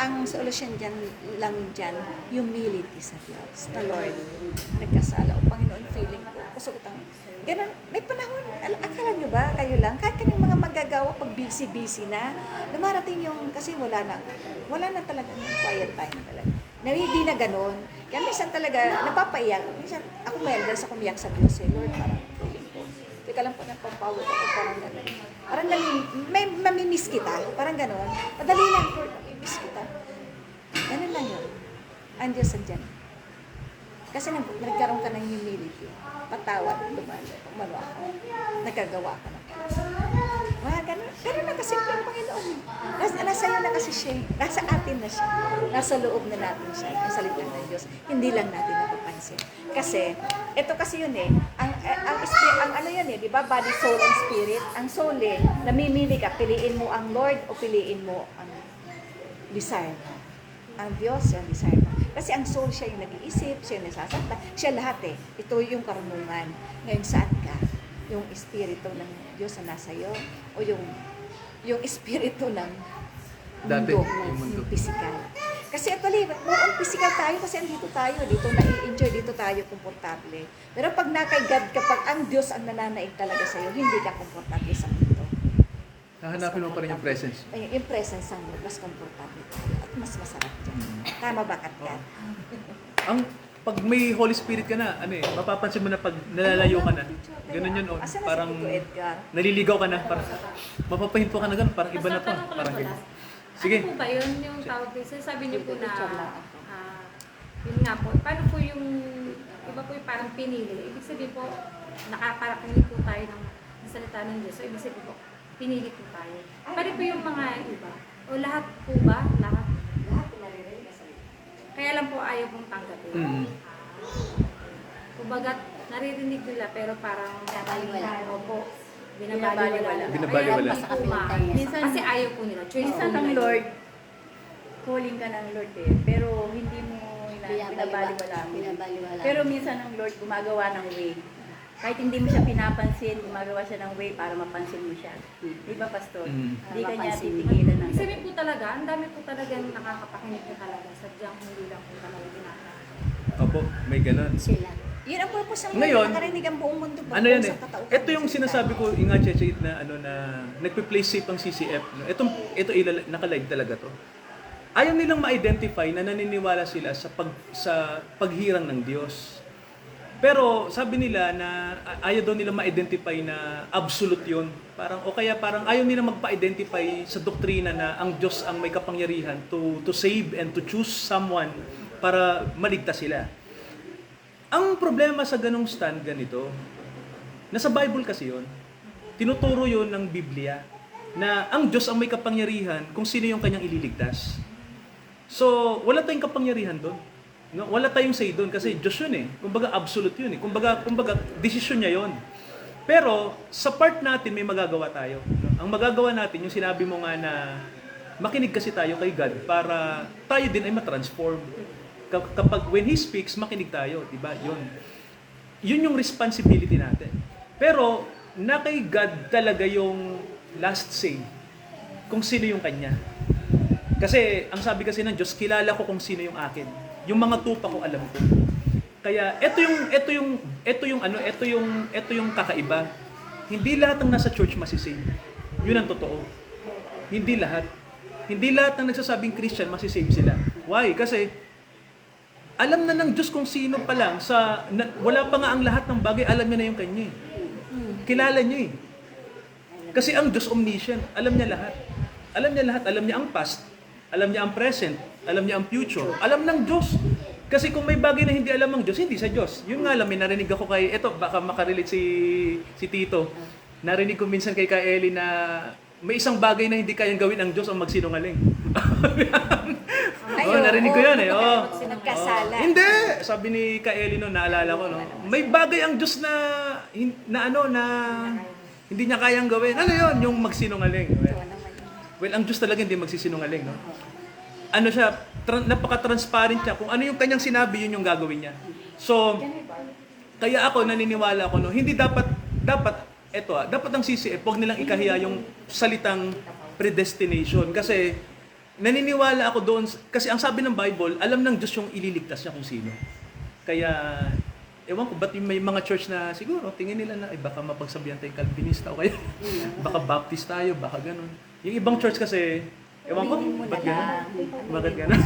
[SPEAKER 1] ang solusyon dyan lang dyan, humility sa Diyos, the Lord. Nagkasala, o Panginoon, feeling ko, kusugtang. Ganun, may panahon, akala nyo ba, kayo lang, kahit kanyang mga magagawa, pag busy na, dumarating yung, kasi wala na talaga yung quiet time talaga. Na hindi na ganun. Kaya minsan talaga, napapaiyak. Minsan, ako dahil sa kumiyak sa Diyos, Lord, parang feeling ko. Teka lang po nagpapawag ako, parang gano'n. Parang may mamimiss kita, parang gano'n. Madali lang, Lord, mamimiss kita. Ganun lang yun. Ang Diyos andyan. Kasi nagkaroon ka ng humility. Patawad, umano ako. Nagkagawa ka ng mga ganun. Ganun na kasi ang Panginoon. Nasa iyo na kasi siya. Nasa atin na siya. Nasa loob na natin siya. Ang salita ng Diyos. Hindi lang natin napapansin. Kasi, ito kasi yun ang ano yun di ba? Body, soul, and spirit. Ang soul namimili ka. Piliin mo ang Lord o piliin mo ang desire mo. Ang Diyos, yung desire mo. Kasi ang soul, siya yung nag-iisip, siya yung nasasakta, siya lahat Ito yung karunungan. Ngayon, saan ka? Yung espiritu ng Diyos na nasa iyo o yung espiritu ng
[SPEAKER 3] Dati,
[SPEAKER 1] mundo,
[SPEAKER 3] yung mundo.
[SPEAKER 1] yung physical. Kasi actually, buong physical tayo kasi andito tayo, dito na-enjoy, dito tayo komportable. Pero pag nakay God, kapag ang Diyos ang nananaig talaga sa iyo, hindi ka komportable sa mundo.
[SPEAKER 3] Hahanapin mo pa rin yung presence.
[SPEAKER 1] Ay, yung presence ng Lord, mas komportable tayo at mas masarap dyan. Tama ba, Kat?
[SPEAKER 3] Pag may Holy Spirit ka na, mapapansin mo na pag nalalayo ka na. Ganun yun,
[SPEAKER 1] Asan na
[SPEAKER 3] parang
[SPEAKER 1] si Tito Edgar?
[SPEAKER 3] naliligaw ka na, parang mapapahinto ka na ganun, parang iba na to.
[SPEAKER 4] Tanong ko lang
[SPEAKER 3] Parang
[SPEAKER 4] pala.
[SPEAKER 3] ganun. Sige.
[SPEAKER 4] Ano po ba yun, yung tawag din? Sabi niyo po na, yun nga po, paano po yung, iba po yung parang pinili. Ibig sabihin po, nakaparakinig po tayo ng salita ng Diyos. So, ibig sabihin po, pinili po tayo. Paano po yung mga iba? O lahat po ba? Lahat? Kaya lang po ayaw pong tanggapin.
[SPEAKER 3] Mm.
[SPEAKER 4] Kumbaga, naririnig nila pero parang
[SPEAKER 2] Binabaliwala.
[SPEAKER 4] Opo.
[SPEAKER 2] Binabaliwala.
[SPEAKER 3] Binabaliwala.
[SPEAKER 2] Minsan-
[SPEAKER 4] Kasi ayaw po nila. Choice
[SPEAKER 2] Minsan
[SPEAKER 4] po
[SPEAKER 2] ang
[SPEAKER 4] nila.
[SPEAKER 2] Lord, calling ka ng Lord pero hindi mo binabaliwala mo.
[SPEAKER 5] Binabaliwala.
[SPEAKER 2] Pero minsan ang Lord gumagawa ng way. Kahit hindi mo siya pinapansin, gumagawa siya ng way para mapansin mo siya. Di ba, Pastor? Hindi ka niya titigilan ng
[SPEAKER 4] Ibig sabihin po talaga, ang dami po talaga nakakapakinig na talaga. Sadyang hindi lang po talaga ginagawa.
[SPEAKER 3] Opo, may ganun.
[SPEAKER 5] Sila.
[SPEAKER 1] Yun ang purpose ng
[SPEAKER 3] Ngayon,
[SPEAKER 1] nakarinig ang buong mundo.
[SPEAKER 3] Ano yan
[SPEAKER 1] sa katauhan
[SPEAKER 3] Ito
[SPEAKER 1] ng
[SPEAKER 3] yung
[SPEAKER 1] salita.
[SPEAKER 3] sinasabi ko, inga Cheche, na nagpe-play safe ang CCF. No? Ito naka-live talaga to. Ayaw nilang ma-identify na naniniwala sila sa paghirang ng Diyos. Pero sabi nila na ayaw daw nila ma-identify na absolute yun. Parang ayaw nila magpa-identify sa doktrina na ang Diyos ang may kapangyarihan to save and to choose someone para maligtas sila. Ang problema sa ganong stand ganito, nasa Bible kasi yon. Tinuturo yon ng Biblia na ang Diyos ang may kapangyarihan kung sino yung kanyang ililigtas. So, wala tayong kapangyarihan doon. No? Wala tayong say doon kasi Diyos yun eh. Kumbaga absolute yun eh. Kumbaga desisyon niya yon. Pero sa part natin may magagawa tayo. No? Ang magagawa natin, yung sinabi mo nga na makinig kasi tayo kay God para tayo din ay matransform. Kapag when He speaks, makinig tayo, di ba? Yun yung responsibility natin. Pero na kay God talaga yung last say kung sino yung kanya. Kasi ang sabi kasi ng Diyos, kilala ko kung sino yung akin. Yung mga tupa ko alam ko. Kaya ito yung kakaiba. Hindi lahat ng nasa church masisave. Yun ang totoo. Hindi lahat. Hindi lahat ng nagsasabing Christian masisave sila. Why? Kasi alam na ng Diyos kung sino pa lang wala pa nga ang lahat ng bagay, alam niya na yung kanya eh. Kilala niya eh. Kasi ang Diyos omniscient, alam niya lahat. Alam niya lahat, alam niya ang past, alam niya ang present, alam niya ang future, alam ng Diyos. Kasi kung may bagay na hindi alam ng Diyos, hindi sa Diyos. Yun nga lang, may narinig ako baka makarelate si Tito. Narinig ko minsan kay Eli na may isang bagay na hindi kayang gawin ang Diyos ang magsinungaling. Narinig ko yan eh.
[SPEAKER 1] Nagkasala.
[SPEAKER 3] Hindi! Sabi ni Eli noon, naalala ko, no? May bagay ang Diyos na hindi niya kayang gawin. Ano yun? Yung magsinungaling. Well, ang Diyos talaga hindi magsisinungaling, no? Ano siya, napaka-transparent siya. Kung ano yung kanyang sinabi, yun yung gagawin niya. So, kaya ako, naniniwala ako, no? Hindi dapat ang CCF, huwag nilang ikahiya yung salitang predestination. Kasi, naniniwala ako doon, kasi ang sabi ng Bible, alam ng Diyos yung ililigtas niya kung sino. Kaya, ewan ko, ba't may mga church na siguro, tingin nila na, baka mapagsabihan tayong Calvinista o kaya, baka Baptist tayo, baka ganun. Yung ibang church kasi, ewan ko, ba't ganun? Bakit ganun?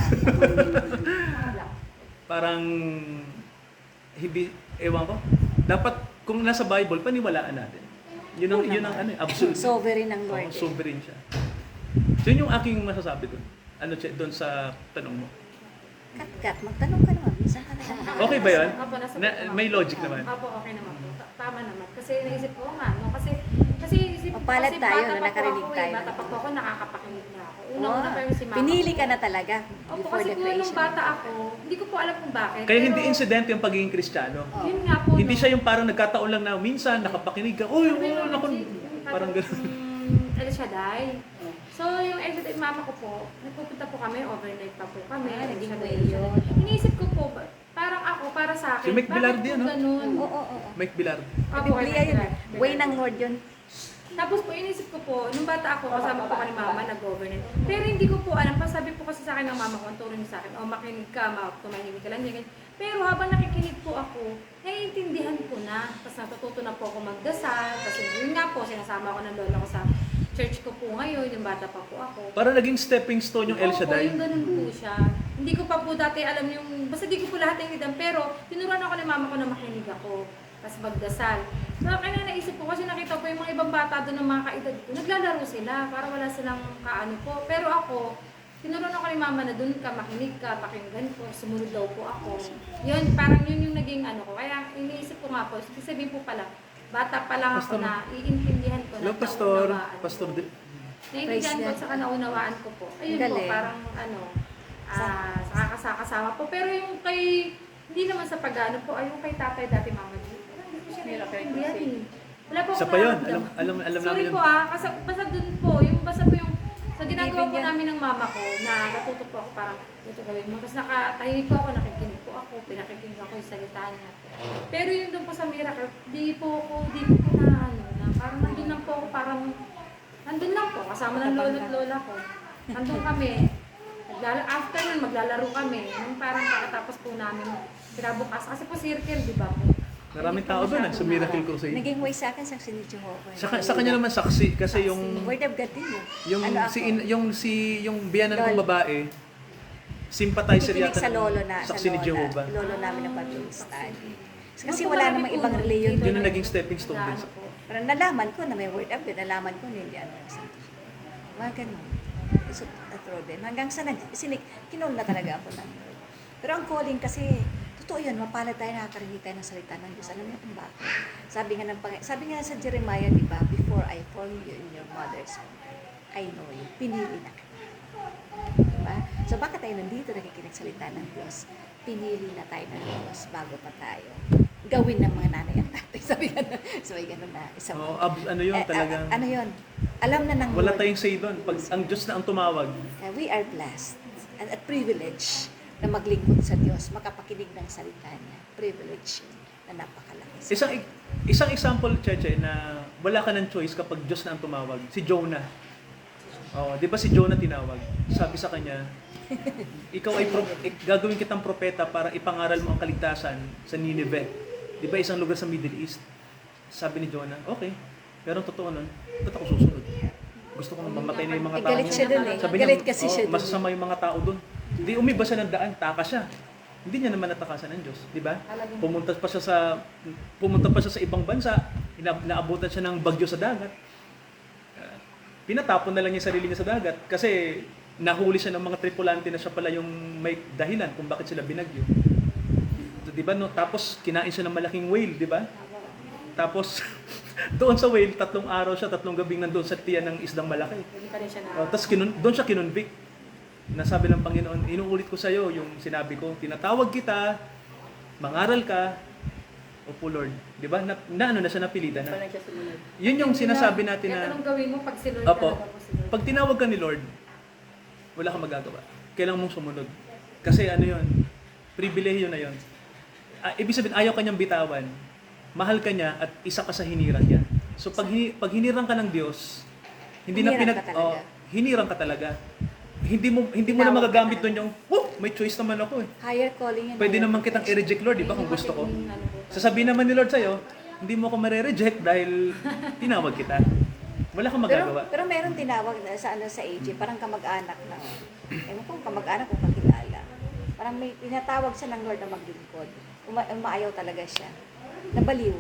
[SPEAKER 3] Parang, hindi, ewan ko, dapat, kung nasa Bible, paniwalaan natin. Yun ang absolute.
[SPEAKER 1] Sovereign ng Lord.
[SPEAKER 3] Sovereign siya. So yun yung aking masasabi doon. Doon sa tanong mo.
[SPEAKER 1] Kat, magtanong ka naman. Minsan ka na.
[SPEAKER 3] Okay ba yun?
[SPEAKER 5] Opo, nasa
[SPEAKER 3] May logic naman.
[SPEAKER 5] Opo, okay naman po. Tama naman. Kasi naisip ko nga, no? Kasi
[SPEAKER 1] Mapalad tayo, no? Nakarinig tayo.
[SPEAKER 5] Bata pa po ako, nakakapakinig na ako. Una-una pa yung si mama.
[SPEAKER 1] Pinili ka na talaga
[SPEAKER 5] Opo,
[SPEAKER 1] before
[SPEAKER 5] kasi
[SPEAKER 1] the
[SPEAKER 5] po nung
[SPEAKER 1] creation.
[SPEAKER 5] bata ako, hindi ko po alam kung bakit.
[SPEAKER 3] Kaya
[SPEAKER 5] pero
[SPEAKER 3] hindi incident yung pagiging Kristiyano.
[SPEAKER 5] Yun nga po.
[SPEAKER 3] Hindi siya yung parang nagkataon lang na minsan nakapakinig ka, uy, parang gano'n.
[SPEAKER 5] El Shaddai. So, yung El Shaddai, mama ko po, nagpupunta po kami, overnight pa po kami.
[SPEAKER 1] Naging
[SPEAKER 5] El
[SPEAKER 1] way
[SPEAKER 5] Shaddai.
[SPEAKER 1] yun.
[SPEAKER 5] Iniisip ko po, parang ako, para sa akin,
[SPEAKER 3] Si Mike Bilardi,
[SPEAKER 5] bakit po
[SPEAKER 3] ano?
[SPEAKER 5] ganun?
[SPEAKER 1] Oo.
[SPEAKER 3] Mike Bilar.
[SPEAKER 5] Opo,
[SPEAKER 1] Biblia
[SPEAKER 5] kay
[SPEAKER 1] yun.
[SPEAKER 5] Bilardi.
[SPEAKER 1] Way ng Lord yun.
[SPEAKER 5] Tapos po, inisip ko po, nung bata ako, kasama po ka ni mama, nag-overnight. Pero hindi ko po alam, pasabi po kasi sa akin ng mama ko, ang turo niya sa akin, makinig ka, tumahimik ka lang, ganyan. Pero habang nakikinig po ako, naiintindihan ko na. Tapos natututo na po ako magdasal. Kasi yun nga po, sinasama ko ng lola ko sa church ko po ngayon, yung bata pa po ako.
[SPEAKER 3] Para naging stepping stone yung El
[SPEAKER 5] Opo,
[SPEAKER 3] Shaddai.
[SPEAKER 5] yung ganun po siya. Hindi ko pa po dati alam yung, basta di ko po lahat ng idam, pero tinuruan ako ni mama ko na makinig ako. Tapos magdasal. So, kaya naisip ko kasi nakita ko yung mga ibang bata doon ng mga kaedad ko, naglalaro sila para wala silang kaano po. Pero ako, tinuruan ako ni mama na doon ka, makinig ka, pakinggan ko, sumunod daw po ako. Yun, parang yun yung naging ano ko. Kaya iniisip ko nga po, sabihin po pala, bata pa lang ako
[SPEAKER 3] Pastor.
[SPEAKER 5] na iintindihan ko na
[SPEAKER 3] Hello, Pastor.
[SPEAKER 5] naunawaan
[SPEAKER 3] Pastor
[SPEAKER 5] ko. Naiintindihan ko
[SPEAKER 1] Praise
[SPEAKER 5] at saka naunawaan ko po. Ayun po,
[SPEAKER 1] Galing.
[SPEAKER 5] parang ano, kasama po. Pero yung kay, hindi naman sa pag-ano po, ay yung kay tatay dati mama niya. Parang hindi ko siya naiintindihan eh. Wala po
[SPEAKER 3] Isa
[SPEAKER 5] akong
[SPEAKER 3] pa yun.
[SPEAKER 5] nararamdaman.
[SPEAKER 3] Alam namin
[SPEAKER 5] Sorry
[SPEAKER 3] yun.
[SPEAKER 5] po kasi basta dun po, basta po yung sa ginagawa po namin ng mama ko, na natuto po ako parang ito gawin mo. Tapos nakatahimik po ako, nakikinig po ako, pinakikinig ako yung salita niya. Pero yung doon po sa miracle, di po na ano, na parang nandun lang po ako, parang nandun lang po, kasama ng lolo at lola ko. Nandun kami, after nun maglalaro kami, nung parang kakatapos po namin pinabukas. Kasi po circle, di ba po?
[SPEAKER 3] Maraming tao doon sa Miracle Crusade.
[SPEAKER 1] Naging way sa akin, saksi ni Jehovah.
[SPEAKER 3] Sa kanya naman saksi kasi yung
[SPEAKER 1] Word of God din yun.
[SPEAKER 3] yung
[SPEAKER 1] Ano ako?
[SPEAKER 3] yung biyanan kong babae, sympathizer
[SPEAKER 1] Nakikinig
[SPEAKER 3] yata
[SPEAKER 1] sa
[SPEAKER 3] ng
[SPEAKER 1] lolo na,
[SPEAKER 3] saksi ni Jehovah.
[SPEAKER 1] Lolo namin ng Patulistan. Kasi
[SPEAKER 5] Opo,
[SPEAKER 1] wala
[SPEAKER 5] marami
[SPEAKER 1] namang
[SPEAKER 5] po
[SPEAKER 1] ibang
[SPEAKER 5] nun.
[SPEAKER 1] reliyon
[SPEAKER 5] Dito
[SPEAKER 3] Yun
[SPEAKER 1] doon.
[SPEAKER 3] ang naging stepping stone
[SPEAKER 5] Na
[SPEAKER 3] din.
[SPEAKER 5] ano po.
[SPEAKER 1] Parang nalaman ko na may word of God, nalaman ko na hindi ano. Mga ganun. So, din. Hanggang sa kinol na talaga ako ng Lord. Pero ang calling kasi, Totoo yun, mapalad tayo, nakakarinig tayo ng salita ng Diyos. Alam niyo kung bakit? Sabi nga sa Jeremiah, di ba, before I formed you in your mother's womb, I know you, pinili na kita. Diba? So bakit tayo nandito nakikinig salita ng Diyos? Pinili na tayo ng Diyos bago pa tayo gawin ng mga nanay at tatay. Sabi ganun na. Isang,
[SPEAKER 3] Oo, ano yun talagang...
[SPEAKER 1] ano yun? Alam na ng
[SPEAKER 3] Wala
[SPEAKER 1] Lord.
[SPEAKER 3] tayong say doon. Pag ang Diyos na ang tumawag,
[SPEAKER 1] We are blessed and a privilege na maglingkod sa Diyos, makapakinig ng salita niya. Privilege yun na napakalaki.
[SPEAKER 3] isang example, Cheche, na wala ka ng choice kapag Diyos na ang tumawag. Si Jonah. Oh, di ba si Jonah tinawag? Sabi sa kanya, ikaw ay gagawin kitang propeta para ipangaral mo ang kaligtasan sa Nineveh. Di ba isang lugar sa Middle East? Sabi ni Jonah, okay. Pero ang totoo nun, ba't ako susunod? Gusto kong mamatay na yung mga tao.
[SPEAKER 1] Galit siya dun eh.
[SPEAKER 3] Sabi
[SPEAKER 1] Galit
[SPEAKER 3] niya,
[SPEAKER 1] kasi siya dun.
[SPEAKER 3] masasama yung mga tao dun. Di umiba siya ng daan, taka siya. Hindi niya naman natakasan ng Diyos, di ba? Pumunta pa siya sa ibang bansa, naabutan siya ng bagyo sa dagat. Pinatapon na lang niya sarili niya sa dagat kasi nahuli siya ng mga tripulante na siya pala yung may dahilan kung bakit sila binagyo. Di ba? No? Tapos kinain siya ng malaking whale, di ba? Tapos doon sa whale, 3 araw siya, 3 gabing nandoon sa tiyan ng isdang malaki.
[SPEAKER 5] Hindi pa rin siya na.
[SPEAKER 3] Tapos doon siya kinonvict. Nasabi ng Panginoon, inuulit ko sa iyo yung sinabi ko, tinatawag kita, mangaral ka, Opo Lord. Di ba? Ano na siya, napilitan na.
[SPEAKER 2] Parang siya sumunod.
[SPEAKER 3] Yun yung sinasabi natin
[SPEAKER 5] Kaya
[SPEAKER 3] na,
[SPEAKER 5] anong gawin mo pag si Lord
[SPEAKER 3] Opo,
[SPEAKER 5] talaga po si Lord?
[SPEAKER 3] pag tinawag ka ni Lord, wala kang magagawa. Kailangan mong sumunod. Kasi ano yun, pribilehiyo na yun. Ibig sabihin, ayaw kanyang bitawan. Mahal ka niya at isa ka sa hinirang niya. So pag hinirang ka ng Diyos, hindi na
[SPEAKER 1] Hinirang ka talaga.
[SPEAKER 3] hinirang ka talaga. Hindi mo na
[SPEAKER 1] Tinawag
[SPEAKER 3] magagamit
[SPEAKER 1] ka
[SPEAKER 3] doon yung, may choice naman ako eh.
[SPEAKER 1] Higher calling yun.
[SPEAKER 3] Pwede
[SPEAKER 1] higher
[SPEAKER 3] naman kitang
[SPEAKER 1] protection.
[SPEAKER 3] i-reject, Lord, di ba, kung gusto ko.
[SPEAKER 5] Ano po,
[SPEAKER 3] Sasabihin naman ni Lord sa'yo, hindi mo ako mare-reject dahil tinawag kita. Wala kang magagawa.
[SPEAKER 1] Pero meron tinawag na sa AJ, parang kamag-anak na. Ewan ko, kamag-anak o kakilala. Parang may tinatawag siya ng Lord na maglingkod. Umaayaw talaga siya. Nabaliw.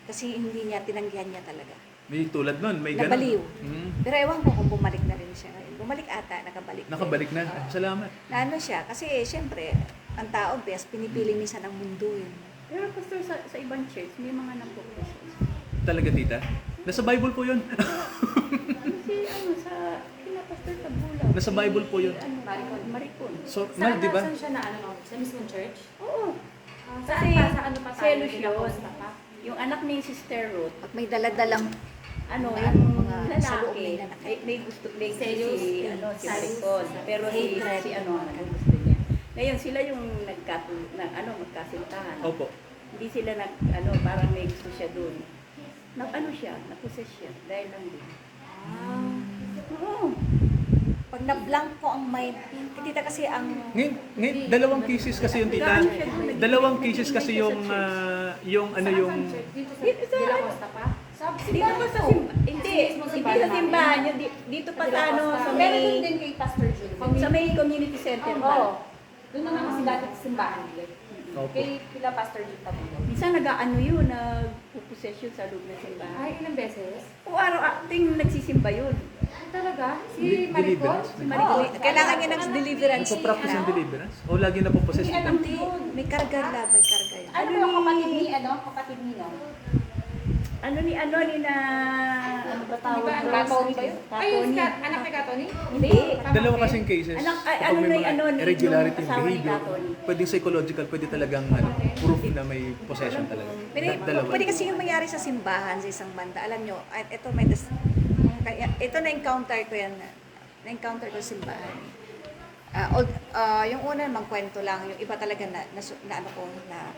[SPEAKER 1] Kasi hindi niya, tinanggihan niya talaga.
[SPEAKER 3] May tulad nun, may ganun.
[SPEAKER 1] Nabaliw.
[SPEAKER 3] Mm.
[SPEAKER 1] Pero ewan ko kung bumalik na rin siya ngayon. Bumalik ata, nakabalik.
[SPEAKER 3] Nakabalik na. Salamat.
[SPEAKER 1] Na ano siya, kasi siyempre, ang tao, best, pinipili minsan ng mundo yun.
[SPEAKER 2] Pero pastor, sa ibang church, may mga nagpo-process.
[SPEAKER 3] Talaga, tita? Nasa Bible po yun.
[SPEAKER 2] Sa kina Pastor Tabulag.
[SPEAKER 3] Nasa Bible po yun.
[SPEAKER 2] Maricon.
[SPEAKER 3] So,
[SPEAKER 5] Saan
[SPEAKER 3] di ba?
[SPEAKER 5] saan siya na ano, sa mismong church?
[SPEAKER 2] Oo.
[SPEAKER 5] Saan pa? Sa ano pa tayo?
[SPEAKER 2] Selos yun.
[SPEAKER 5] Pinaposta pa?
[SPEAKER 2] Yung anak ni Sister Ruth,
[SPEAKER 1] Pag may daladalang
[SPEAKER 2] ano,
[SPEAKER 1] Mga-
[SPEAKER 2] yung
[SPEAKER 1] mga sa loob
[SPEAKER 2] lalaki,
[SPEAKER 1] nila na-
[SPEAKER 2] may gusto, may
[SPEAKER 5] Serious,
[SPEAKER 2] si Maricon. Pero si ang gusto niya. Ngayon, sila yung magkasintahan.
[SPEAKER 3] Opo.
[SPEAKER 2] Hindi sila parang may gusto siya doon. Siya, na-possess siya, dahil lang din. Oo.
[SPEAKER 1] pag na-blank ko ang mind, tita kasi ang
[SPEAKER 3] Ngayon, dalawang cases kasi yung tita. Dalawang cases kasi yung
[SPEAKER 5] Dito sa Dila Costa pa?
[SPEAKER 2] Dito pa sa simbahan. Hindi sa simbahan. Dito pa sa sa
[SPEAKER 4] Pero doon
[SPEAKER 2] may,
[SPEAKER 4] din kay Pastor Julie.
[SPEAKER 2] sa may community center
[SPEAKER 4] Oo.
[SPEAKER 2] pa.
[SPEAKER 4] Doon naman kasi dati sa simbahan nila.
[SPEAKER 3] Opo.
[SPEAKER 4] Kay kila Pastor Julie Tabulo.
[SPEAKER 2] Minsan nag-possess yun sa loob ng simbahan.
[SPEAKER 5] Ay, ilang beses?
[SPEAKER 2] O araw-ating nagsisimba yun.
[SPEAKER 5] Talaga? Si Maricon?
[SPEAKER 3] Deliverance?
[SPEAKER 2] Si Maricon.
[SPEAKER 1] kailangan niya ng deliverance.
[SPEAKER 3] Nagpo-practice ng deliverance? O lagi na po possess
[SPEAKER 4] Hindi
[SPEAKER 3] dito?
[SPEAKER 4] alam
[SPEAKER 1] Hindi,
[SPEAKER 4] yun.
[SPEAKER 1] may karga la, may karga yun.
[SPEAKER 4] Ano yung kapatid ni, kapatid ni, no?
[SPEAKER 2] Ano ni na ano ba tawag
[SPEAKER 5] Diba,
[SPEAKER 2] doon?
[SPEAKER 4] Katoni ba yun?
[SPEAKER 5] Ay, yung anak ni Katoni?
[SPEAKER 2] Hindi.
[SPEAKER 3] Dalawa kasing cases. Kapag may mga irregularity in behavior, pwedeng psychological, pwede talagang proof na may possession talaga. Dalawa.
[SPEAKER 1] Pwede kasi yung mangyari sa simbahan sa isang banda. Alam nyo, ito na-encounter ko yan. Na-encounter ko sa simbahan. Yung una naman kwento lang, yung iba talaga na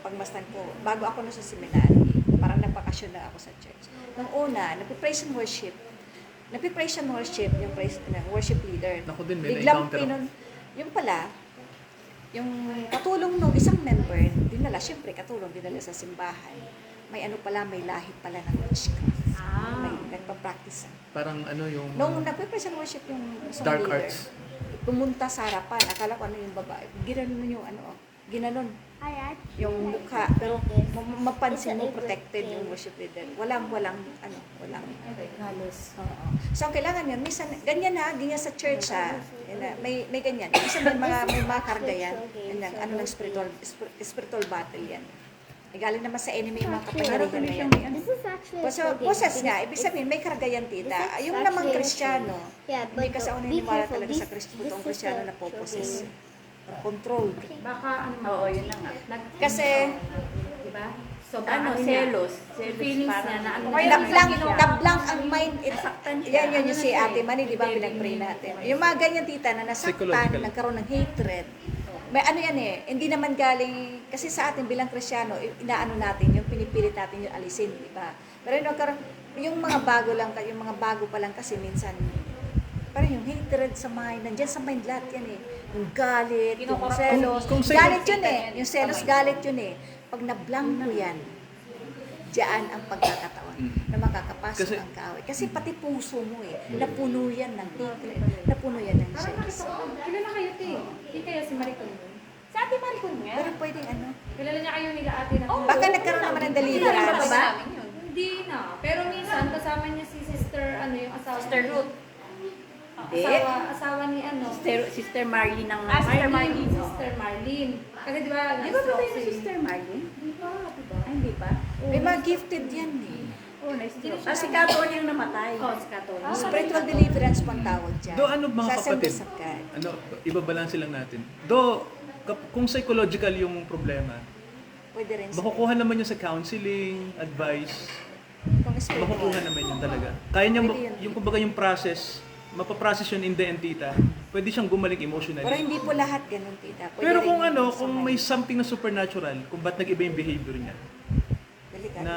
[SPEAKER 1] pagmastan ko. Bago ako sa seminary, parang nagpakasyon na ako sa church. Nung una, nagpe-praise and worship. Nagpe-praise and worship, yung worship leader.
[SPEAKER 3] Naku din, may
[SPEAKER 1] Biglang
[SPEAKER 3] na-encounter ako.
[SPEAKER 1] yung pala, yung katulong ng isang member, dinala, syempre katulong, dinala sa simbahan. May may lahi pala ng witchcraft. May nagpa-practice.
[SPEAKER 3] Parang yung
[SPEAKER 1] Nung nagpe-praise and worship yung isang
[SPEAKER 3] dark
[SPEAKER 1] leader,
[SPEAKER 3] arts.
[SPEAKER 1] pumunta sa harapan, akala ko yung babae, ginanon yung ginanon. yung mukha, pero mapansin mo protected yung worship leader. Walang
[SPEAKER 6] Halos.
[SPEAKER 1] Oo. So, ang kailangan yun, minsan, ganyan sa church yan na, may ganyan. Minsan may mga karga yan. Yan, ng spiritual battle yan. Galing naman sa enemy yung mga kapangyarihan na yan. Poses nga, ibig sabihin, may karga yan, tita. Yung namang Kristiyano, hindi ka sa naniniwala talaga sa totoong Kristiyano na poposes. Control.
[SPEAKER 5] Baka
[SPEAKER 2] Oo, yun na nga.
[SPEAKER 1] Kasi,
[SPEAKER 5] diba?
[SPEAKER 2] Selos.
[SPEAKER 5] Feelings niya na ano.
[SPEAKER 1] nablank ang mind.
[SPEAKER 2] Nasaktan siya.
[SPEAKER 1] Yan yung si Ate Manny, di ba, pinag-pray natin. Yung mga ganyan, tita, na nasaktan,
[SPEAKER 3] Psychological.
[SPEAKER 1] nagkaroon ng hatred. May ano yan hindi naman galing, kasi sa atin bilang Kristiyano, inaano natin, yung pinipilit natin yung alisin, di ba? Pero yung mga bago pa lang kasi minsan, parang yung hatred sa mind, nandyan sa mind lahat yan Yung galit, yung selos. Galit yun Yung selos, galit yun Pag nablank mo yan, diyan ang pagkakataon na makakapasok ang kaaway. Kasi pati puso mo napuno yan ng hatred, napuno yan ng selos.
[SPEAKER 5] Kilala kayo, te. Hindi kaya si Maricon yun.
[SPEAKER 4] Sa Ate Maricon nga.
[SPEAKER 1] Pero pwedeng
[SPEAKER 5] Kilala niya kayo nila ate na.
[SPEAKER 1] baka nagkaroon naman ng deliverance.
[SPEAKER 5] Hindi na. Pero minsan kasama niya si sister, yung asawa.
[SPEAKER 4] Sister Ruth.
[SPEAKER 5] Asawa ni
[SPEAKER 2] Sister Marlene ng
[SPEAKER 4] Sister Marlene.
[SPEAKER 5] Sister Marlene. Kasi di ba,
[SPEAKER 2] Di ba ba yung Sister Marlene?
[SPEAKER 5] Di ba?
[SPEAKER 2] Ay, hindi pa.
[SPEAKER 1] May mga gifted yan
[SPEAKER 2] Oh, na-stroke. Si Katon yung namatay.
[SPEAKER 5] Oh, si Katon.
[SPEAKER 1] Spiritual deliverance pang tawag dyan.
[SPEAKER 3] Do ano mga
[SPEAKER 1] Sa
[SPEAKER 3] kapatid?
[SPEAKER 1] Sandasagkan.
[SPEAKER 3] Ibabalanse lang natin. Do kung psychological yung problema,
[SPEAKER 1] Pwede rin
[SPEAKER 3] makukuha naman yun sa counseling, advice.
[SPEAKER 1] Kung spiritual.
[SPEAKER 3] Makukuha naman yun talaga. Kaya niya,
[SPEAKER 1] Pwede yun.
[SPEAKER 3] yung kumbaga yung process, mapaprocess yun in the end, tita. Pwede siyang gumaling emotionally.
[SPEAKER 1] Pero hindi po lahat ganun, tita. Pwede
[SPEAKER 3] Pero
[SPEAKER 1] rin
[SPEAKER 3] kung
[SPEAKER 1] yung
[SPEAKER 3] kung
[SPEAKER 1] sa
[SPEAKER 3] may
[SPEAKER 1] mind.
[SPEAKER 3] something na supernatural, kung ba't nag-iba yung behavior niya,
[SPEAKER 1] Delikado.
[SPEAKER 3] na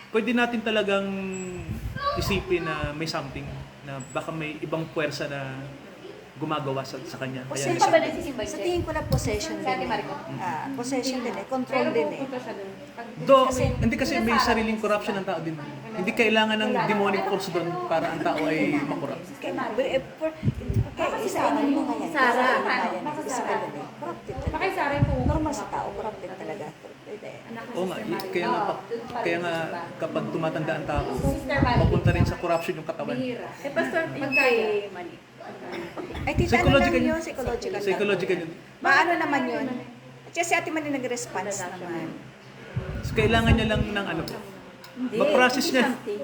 [SPEAKER 3] pwede natin talagang isipin na may something, na baka may ibang puwersa na gumagawa sa kanya.
[SPEAKER 1] Possession.
[SPEAKER 4] Saan pa ba nagsisimba
[SPEAKER 1] Sa
[SPEAKER 4] siya?
[SPEAKER 1] tingin ko na possession
[SPEAKER 4] Sa Ate
[SPEAKER 1] din.
[SPEAKER 4] Maricon?
[SPEAKER 1] Possession din control
[SPEAKER 5] Pero
[SPEAKER 1] din
[SPEAKER 5] pupunta siya dun.
[SPEAKER 3] Hindi kasi may sariling corruption ng tao din. Hindi kailangan ng demonic force doon para ang tao ay makurap.
[SPEAKER 1] Kaya isa mo nga yan.
[SPEAKER 5] Sarah.
[SPEAKER 1] Corrupted talaga.
[SPEAKER 5] Baka yung Sarah yung pumunta.
[SPEAKER 1] Normal sa tao, corrupted talaga.
[SPEAKER 5] Anak ni
[SPEAKER 3] Oo nga,
[SPEAKER 5] Sister Maricon.
[SPEAKER 3] kaya nga kapag tumatanda ang tao,
[SPEAKER 4] Sister Maricon.
[SPEAKER 3] papunta rin sa corruption yung katawan.
[SPEAKER 5] Bihira.
[SPEAKER 2] Pastor, yung kay Mani.
[SPEAKER 1] Ay, tita, ano lang
[SPEAKER 3] Psychological
[SPEAKER 1] yun?
[SPEAKER 3] yun.
[SPEAKER 1] Psychological lang.
[SPEAKER 3] Psychological yun.
[SPEAKER 1] Maano naman yun? Kasi si Ate Mani nag-response naman.
[SPEAKER 3] So, kailangan niya lang ng
[SPEAKER 2] Hindi.
[SPEAKER 3] ma-process
[SPEAKER 2] hindi
[SPEAKER 3] niya.
[SPEAKER 2] something.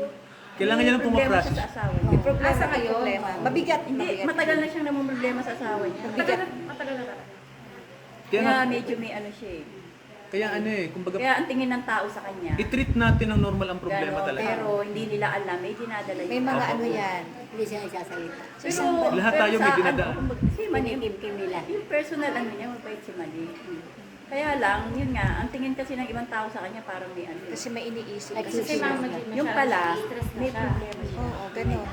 [SPEAKER 3] Kailangan niya lang
[SPEAKER 2] Problema
[SPEAKER 3] pumaprocess.
[SPEAKER 2] siya sa asawa
[SPEAKER 1] May
[SPEAKER 2] niya.
[SPEAKER 1] problema,
[SPEAKER 5] Asa
[SPEAKER 1] may
[SPEAKER 5] ngayon?
[SPEAKER 1] problema. Mabigat.
[SPEAKER 2] Hindi, matagal na siyang namumroblema sa asawa niya.
[SPEAKER 1] Mabigat.
[SPEAKER 5] Matagal na talaga.
[SPEAKER 3] Kaya,
[SPEAKER 2] Kaya
[SPEAKER 3] nga,
[SPEAKER 2] medyo may ano siya eh.
[SPEAKER 3] kumbaga,
[SPEAKER 2] Kaya ang tingin ng tao sa kanya.
[SPEAKER 3] i-treat natin ng normal ang problema
[SPEAKER 2] Ganon,
[SPEAKER 3] talaga.
[SPEAKER 2] Pero hindi nila alam, may dinadala
[SPEAKER 1] May
[SPEAKER 2] yun.
[SPEAKER 1] mga
[SPEAKER 3] Opo.
[SPEAKER 1] ano yan.
[SPEAKER 6] Hindi siya nagsasalita.
[SPEAKER 2] Pero,
[SPEAKER 3] Lahat tayo may dinadaan.
[SPEAKER 2] Si Mani,
[SPEAKER 6] Kim nila.
[SPEAKER 2] yung personal ano niya, mabait si Mani. Kaya lang, yun nga, ang tingin kasi ng ibang tao sa kanya parang may ano.
[SPEAKER 1] Kasi may iniisip.
[SPEAKER 6] Kasi
[SPEAKER 1] Kasi
[SPEAKER 5] Kasi Mama Jean,
[SPEAKER 2] Yung
[SPEAKER 5] masyadong
[SPEAKER 2] pala,
[SPEAKER 5] stress na
[SPEAKER 2] may
[SPEAKER 5] siya.
[SPEAKER 2] problema siya.
[SPEAKER 1] Oo, ganun.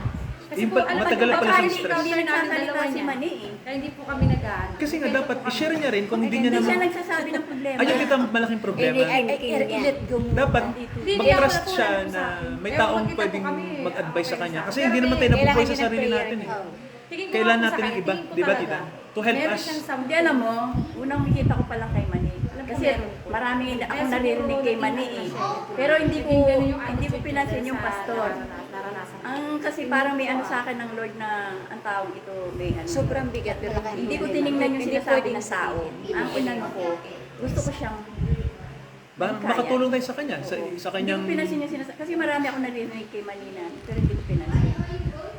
[SPEAKER 5] Kasi
[SPEAKER 3] Yung
[SPEAKER 5] po,
[SPEAKER 3] pa-
[SPEAKER 5] alam
[SPEAKER 3] matagal
[SPEAKER 5] mo,
[SPEAKER 3] na pala
[SPEAKER 5] baka
[SPEAKER 3] siyang
[SPEAKER 5] hindi
[SPEAKER 3] stress.
[SPEAKER 5] kami nagsasalita
[SPEAKER 2] Nagsasalita si
[SPEAKER 5] niya.
[SPEAKER 2] Mani eh.
[SPEAKER 5] Kaya hindi po kami nag-ano.
[SPEAKER 3] Kasi nga dapat, i-share niya rin kung hindi niya
[SPEAKER 2] Hindi siya
[SPEAKER 3] naman.
[SPEAKER 2] nagsasabi ng problema.
[SPEAKER 3] Ayun kita malaking problema.
[SPEAKER 1] I-let go mo.
[SPEAKER 3] Dapat
[SPEAKER 5] Hindi,
[SPEAKER 3] mag-trust
[SPEAKER 5] ako
[SPEAKER 3] siya
[SPEAKER 5] lang
[SPEAKER 3] na
[SPEAKER 5] sa-
[SPEAKER 3] may
[SPEAKER 5] Pero
[SPEAKER 3] taong
[SPEAKER 5] magkita po
[SPEAKER 3] pwedeng
[SPEAKER 5] kami,
[SPEAKER 3] mag-advise sa
[SPEAKER 5] okay
[SPEAKER 3] kanya.
[SPEAKER 5] sa
[SPEAKER 3] Kasi
[SPEAKER 5] akin.
[SPEAKER 3] hindi naman tayo
[SPEAKER 1] Kailangan
[SPEAKER 3] nabubuhay sa
[SPEAKER 1] niya ng
[SPEAKER 3] sarili
[SPEAKER 1] prayer.
[SPEAKER 3] natin eh.
[SPEAKER 5] Tingin ko
[SPEAKER 3] Kailan
[SPEAKER 5] ako
[SPEAKER 3] natin
[SPEAKER 5] sa
[SPEAKER 3] ng
[SPEAKER 5] akin,
[SPEAKER 3] iba,
[SPEAKER 5] tingin ko
[SPEAKER 3] di ba,
[SPEAKER 5] talaga.
[SPEAKER 3] tita? To help
[SPEAKER 5] Meron
[SPEAKER 3] us.
[SPEAKER 5] siyang something.
[SPEAKER 2] Hindi, alam mo, unang makita ko pa lang kay Mani. Kasi
[SPEAKER 5] meron po.
[SPEAKER 2] maraming ako
[SPEAKER 5] Kaya
[SPEAKER 2] naririnig
[SPEAKER 5] siguro
[SPEAKER 2] kay
[SPEAKER 5] naging
[SPEAKER 2] Mani
[SPEAKER 5] ano
[SPEAKER 2] eh.
[SPEAKER 5] siya.
[SPEAKER 2] Pero hindi ko
[SPEAKER 5] Naging ganun yung
[SPEAKER 2] hindi ko
[SPEAKER 5] attitude
[SPEAKER 2] pinansin
[SPEAKER 5] niya
[SPEAKER 2] yung
[SPEAKER 5] sa
[SPEAKER 2] pastor.
[SPEAKER 5] naranasan ko.
[SPEAKER 2] Ang kasi parang may ano sa akin ng Lord na ang taong ito may ano.
[SPEAKER 1] Sobrang bigat. Pero
[SPEAKER 2] Hindi ko tiningnan yung
[SPEAKER 1] Hindi
[SPEAKER 2] sinasabi
[SPEAKER 1] pwedeng
[SPEAKER 2] ng tao.
[SPEAKER 1] sabihin.
[SPEAKER 2] Ang inano ko, gusto ko siyang kaya.
[SPEAKER 3] Makatulong tayo sa kanya. Sa
[SPEAKER 2] hindi
[SPEAKER 3] kanyang...
[SPEAKER 2] ko pinansin yung sinasabi. Kasi marami ako naririnig kay Manina, pero hindi ko pinansin.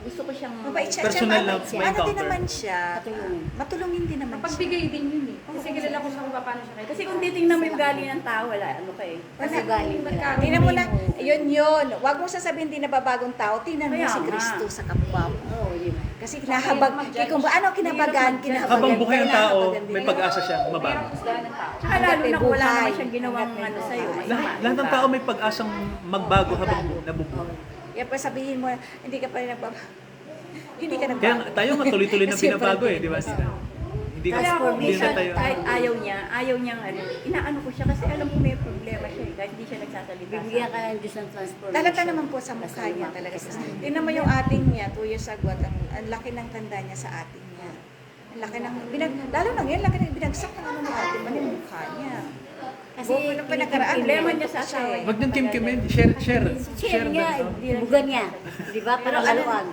[SPEAKER 2] Gusto ko siyang
[SPEAKER 1] Mabait siya.
[SPEAKER 3] Personal
[SPEAKER 1] Siya,
[SPEAKER 3] na
[SPEAKER 1] mabait
[SPEAKER 3] may
[SPEAKER 1] siya. Ano din
[SPEAKER 3] encounter.
[SPEAKER 1] naman siya. Matulungin din naman siya.
[SPEAKER 5] Pagbigay din yun eh. Kasi kilala ko siya kung paano siya.
[SPEAKER 2] Kasi kung titingnan mo yung galing ng tao, wala, ano ka eh.
[SPEAKER 6] Kasi galing nila.
[SPEAKER 1] Tingnan mo na, yun. Huwag mo sasabihin di nababagong tao. Tingnan mo
[SPEAKER 2] Kaya
[SPEAKER 1] si
[SPEAKER 2] nga.
[SPEAKER 1] Kristo sa kapwa mo.
[SPEAKER 6] Oo, di ba?
[SPEAKER 1] Kasi kinahabag, kung ano kinabagan,
[SPEAKER 3] Habang buhay ang tao, may pag-asa siya mabago.
[SPEAKER 4] Husgahan ng tao.
[SPEAKER 2] Tsaka lalo na kung wala
[SPEAKER 1] buhay.
[SPEAKER 2] naman siyang ginawang ano sa'yo.
[SPEAKER 3] Lahat ng tao may pag-asang magbago habang nabubuhay.
[SPEAKER 1] Kaya pa sabihin mo, hindi ka pa rin nagbabago. Hindi ka
[SPEAKER 3] Kaya
[SPEAKER 1] nagbabago.
[SPEAKER 3] tayo nga tuloy-tuloy na
[SPEAKER 1] Kasi
[SPEAKER 3] binabago eh, di ba?
[SPEAKER 1] kasi-
[SPEAKER 3] Hindi ka,
[SPEAKER 2] Kaya ako
[SPEAKER 3] hindi na
[SPEAKER 2] minsan,
[SPEAKER 3] tayo.
[SPEAKER 2] kahit ayaw niyang ano, inaano ko siya kasi alam ko may problema siya eh, kahit hindi siya nagsasalita.
[SPEAKER 6] Bibigyan ka ng Diyos ng transformation.
[SPEAKER 1] Talata naman po sa mukha
[SPEAKER 6] Kasi
[SPEAKER 1] niya
[SPEAKER 6] lumaki
[SPEAKER 1] talaga.
[SPEAKER 6] ka sa amin.
[SPEAKER 1] Tingnan mo yung ating niya, 2 years ago, at ang laki ng tanda niya sa ating niya. Laki ng, lalo na ngayon, laki ng binagsak ng ano ng ate man yung mukha niya.
[SPEAKER 6] Kasi
[SPEAKER 1] Buko ng pinagkaraan.
[SPEAKER 2] problema niya sa
[SPEAKER 1] siya
[SPEAKER 2] asawa
[SPEAKER 1] eh.
[SPEAKER 2] niya.
[SPEAKER 3] Wag niyong kimkimin. Share.
[SPEAKER 6] share niya, bugan niya. Di ba? Parang haluan.